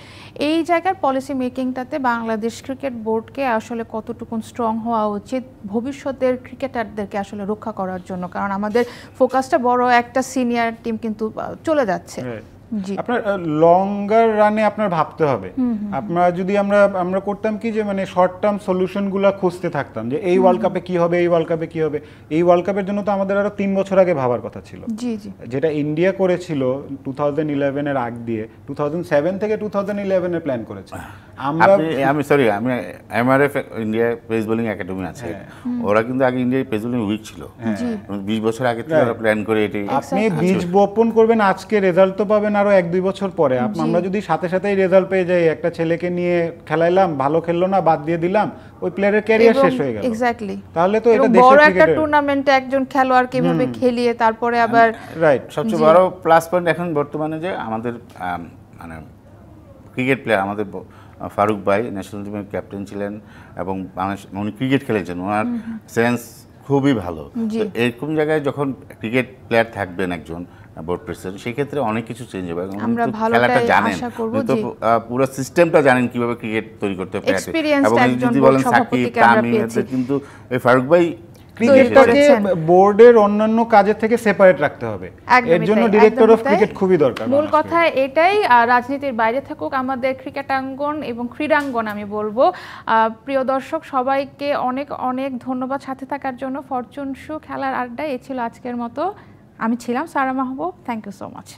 এই জায়গার পলিসি মেকিংটাতে বাংলাদেশ ক্রিকেট বোর্ডকে আসলে কতটুকু স্ট্রং হওয়া উচিত ভবিষ্যতের ক্রিকেটারদেরকে আসলে রক্ষা করার জন্য, কারণ আমাদের ফোকাসটা বড় একটা সিনিয়র টিম কিন্তু চলে যাচ্ছে। আপনার লঙ্গার রানে আপনার ভাবতে হবে। আপনারা যদি আমরা করতাম কি, যে মানে শর্ট টার্ম সলিউশনগুলো খুঁজতে থাকতাম, যে এই ওয়ার্ল্ড কাপে কি হবে, এই ওয়ার্ল্ড কাপে কি হবে। এই ওয়ার্ল্ড কাপের জন্য তো আমাদের আরো 3 বছর আগে ভাবার কথা ছিল, যেটা ইন্ডিয়া করেছিল 2011 এর আগ দিয়ে, 2007 থেকে 2011 এর প্ল্যান করেছে। আমি MRF India pace bowling academy আছে, ওরা কিন্তু আগে ইন্ডিয়ায় পেস বোলিং উইক ছিল, 20 বছর আগে থেকে ওরা প্ল্যান করে এটাই। আপনি বীজ বপন করবেন আজকে, রেজাল্ট তো পাবেন আরো 1-2 বছর পরে। আমরা যদি সাথে সাথেই রেজাল্ট পেয়ে যাই, একটা ছেলেকে নিয়ে খেলাইলাম, ভালো খেললো না, বাদ দিয়ে দিলাম, ওই প্লেয়ারের ক্যারিয়ার শেষ হয়ে গেল। এক্স্যাক্টলি। তাহলে তো এটা বড় একটা টুর্নামেন্টে একজন খেলোয়াড় কিভাবে খেলিয়ে তারপরে আবার রাইট। সবচেয়ে বড় প্লাস পয়েন্ট এখন বর্তমানে যে আমাদের মানে ক্রিকেট প্লেয়ার, আমাদের ফারুক ভাই ন্যাশনাল টিমের ক্যাপ্টেন ছিলেন এবং উনি ক্রিকেট খেলেছেন, ওনার সেন্স খুবই ভালো। এরকম জায়গায় যখন ক্রিকেট প্লেয়ার থাকবেন একজন বোর্ড প্রেসিডেন্ট, সেক্ষেত্রে অনেক কিছু চেঞ্জ হবে। খেলাটা জানেন, তো পুরো সিস্টেমটা জানেন কিভাবে ক্রিকেট তৈরি করতে হবে। এবং যদি বলেন সাকিব, তামিম, কিন্তু এই ফারুক ভাই ক্রিকেটটাকে বোর্ডের অন্যান্য কাজের থেকে সেপারেট রাখতে হবে। এর জন্য ডিরেক্টর অফ ক্রিকেট খুবই দরকার। মূল কথা এটাই, রাজনীতির বাইরে থাকুক আমাদের ক্রিকেটাঙ্গন এবং ক্রীড়াঙ্গন আমি বলবো। প্রিয় দর্শক সবাইকে অনেক অনেক ধন্যবাদ সাথে থাকার জন্য। ফরচুন শো খেলার আড্ডায় এ ছিল আজকের মতো। আমি ছিলাম Sara Mahbub. Thank you so much.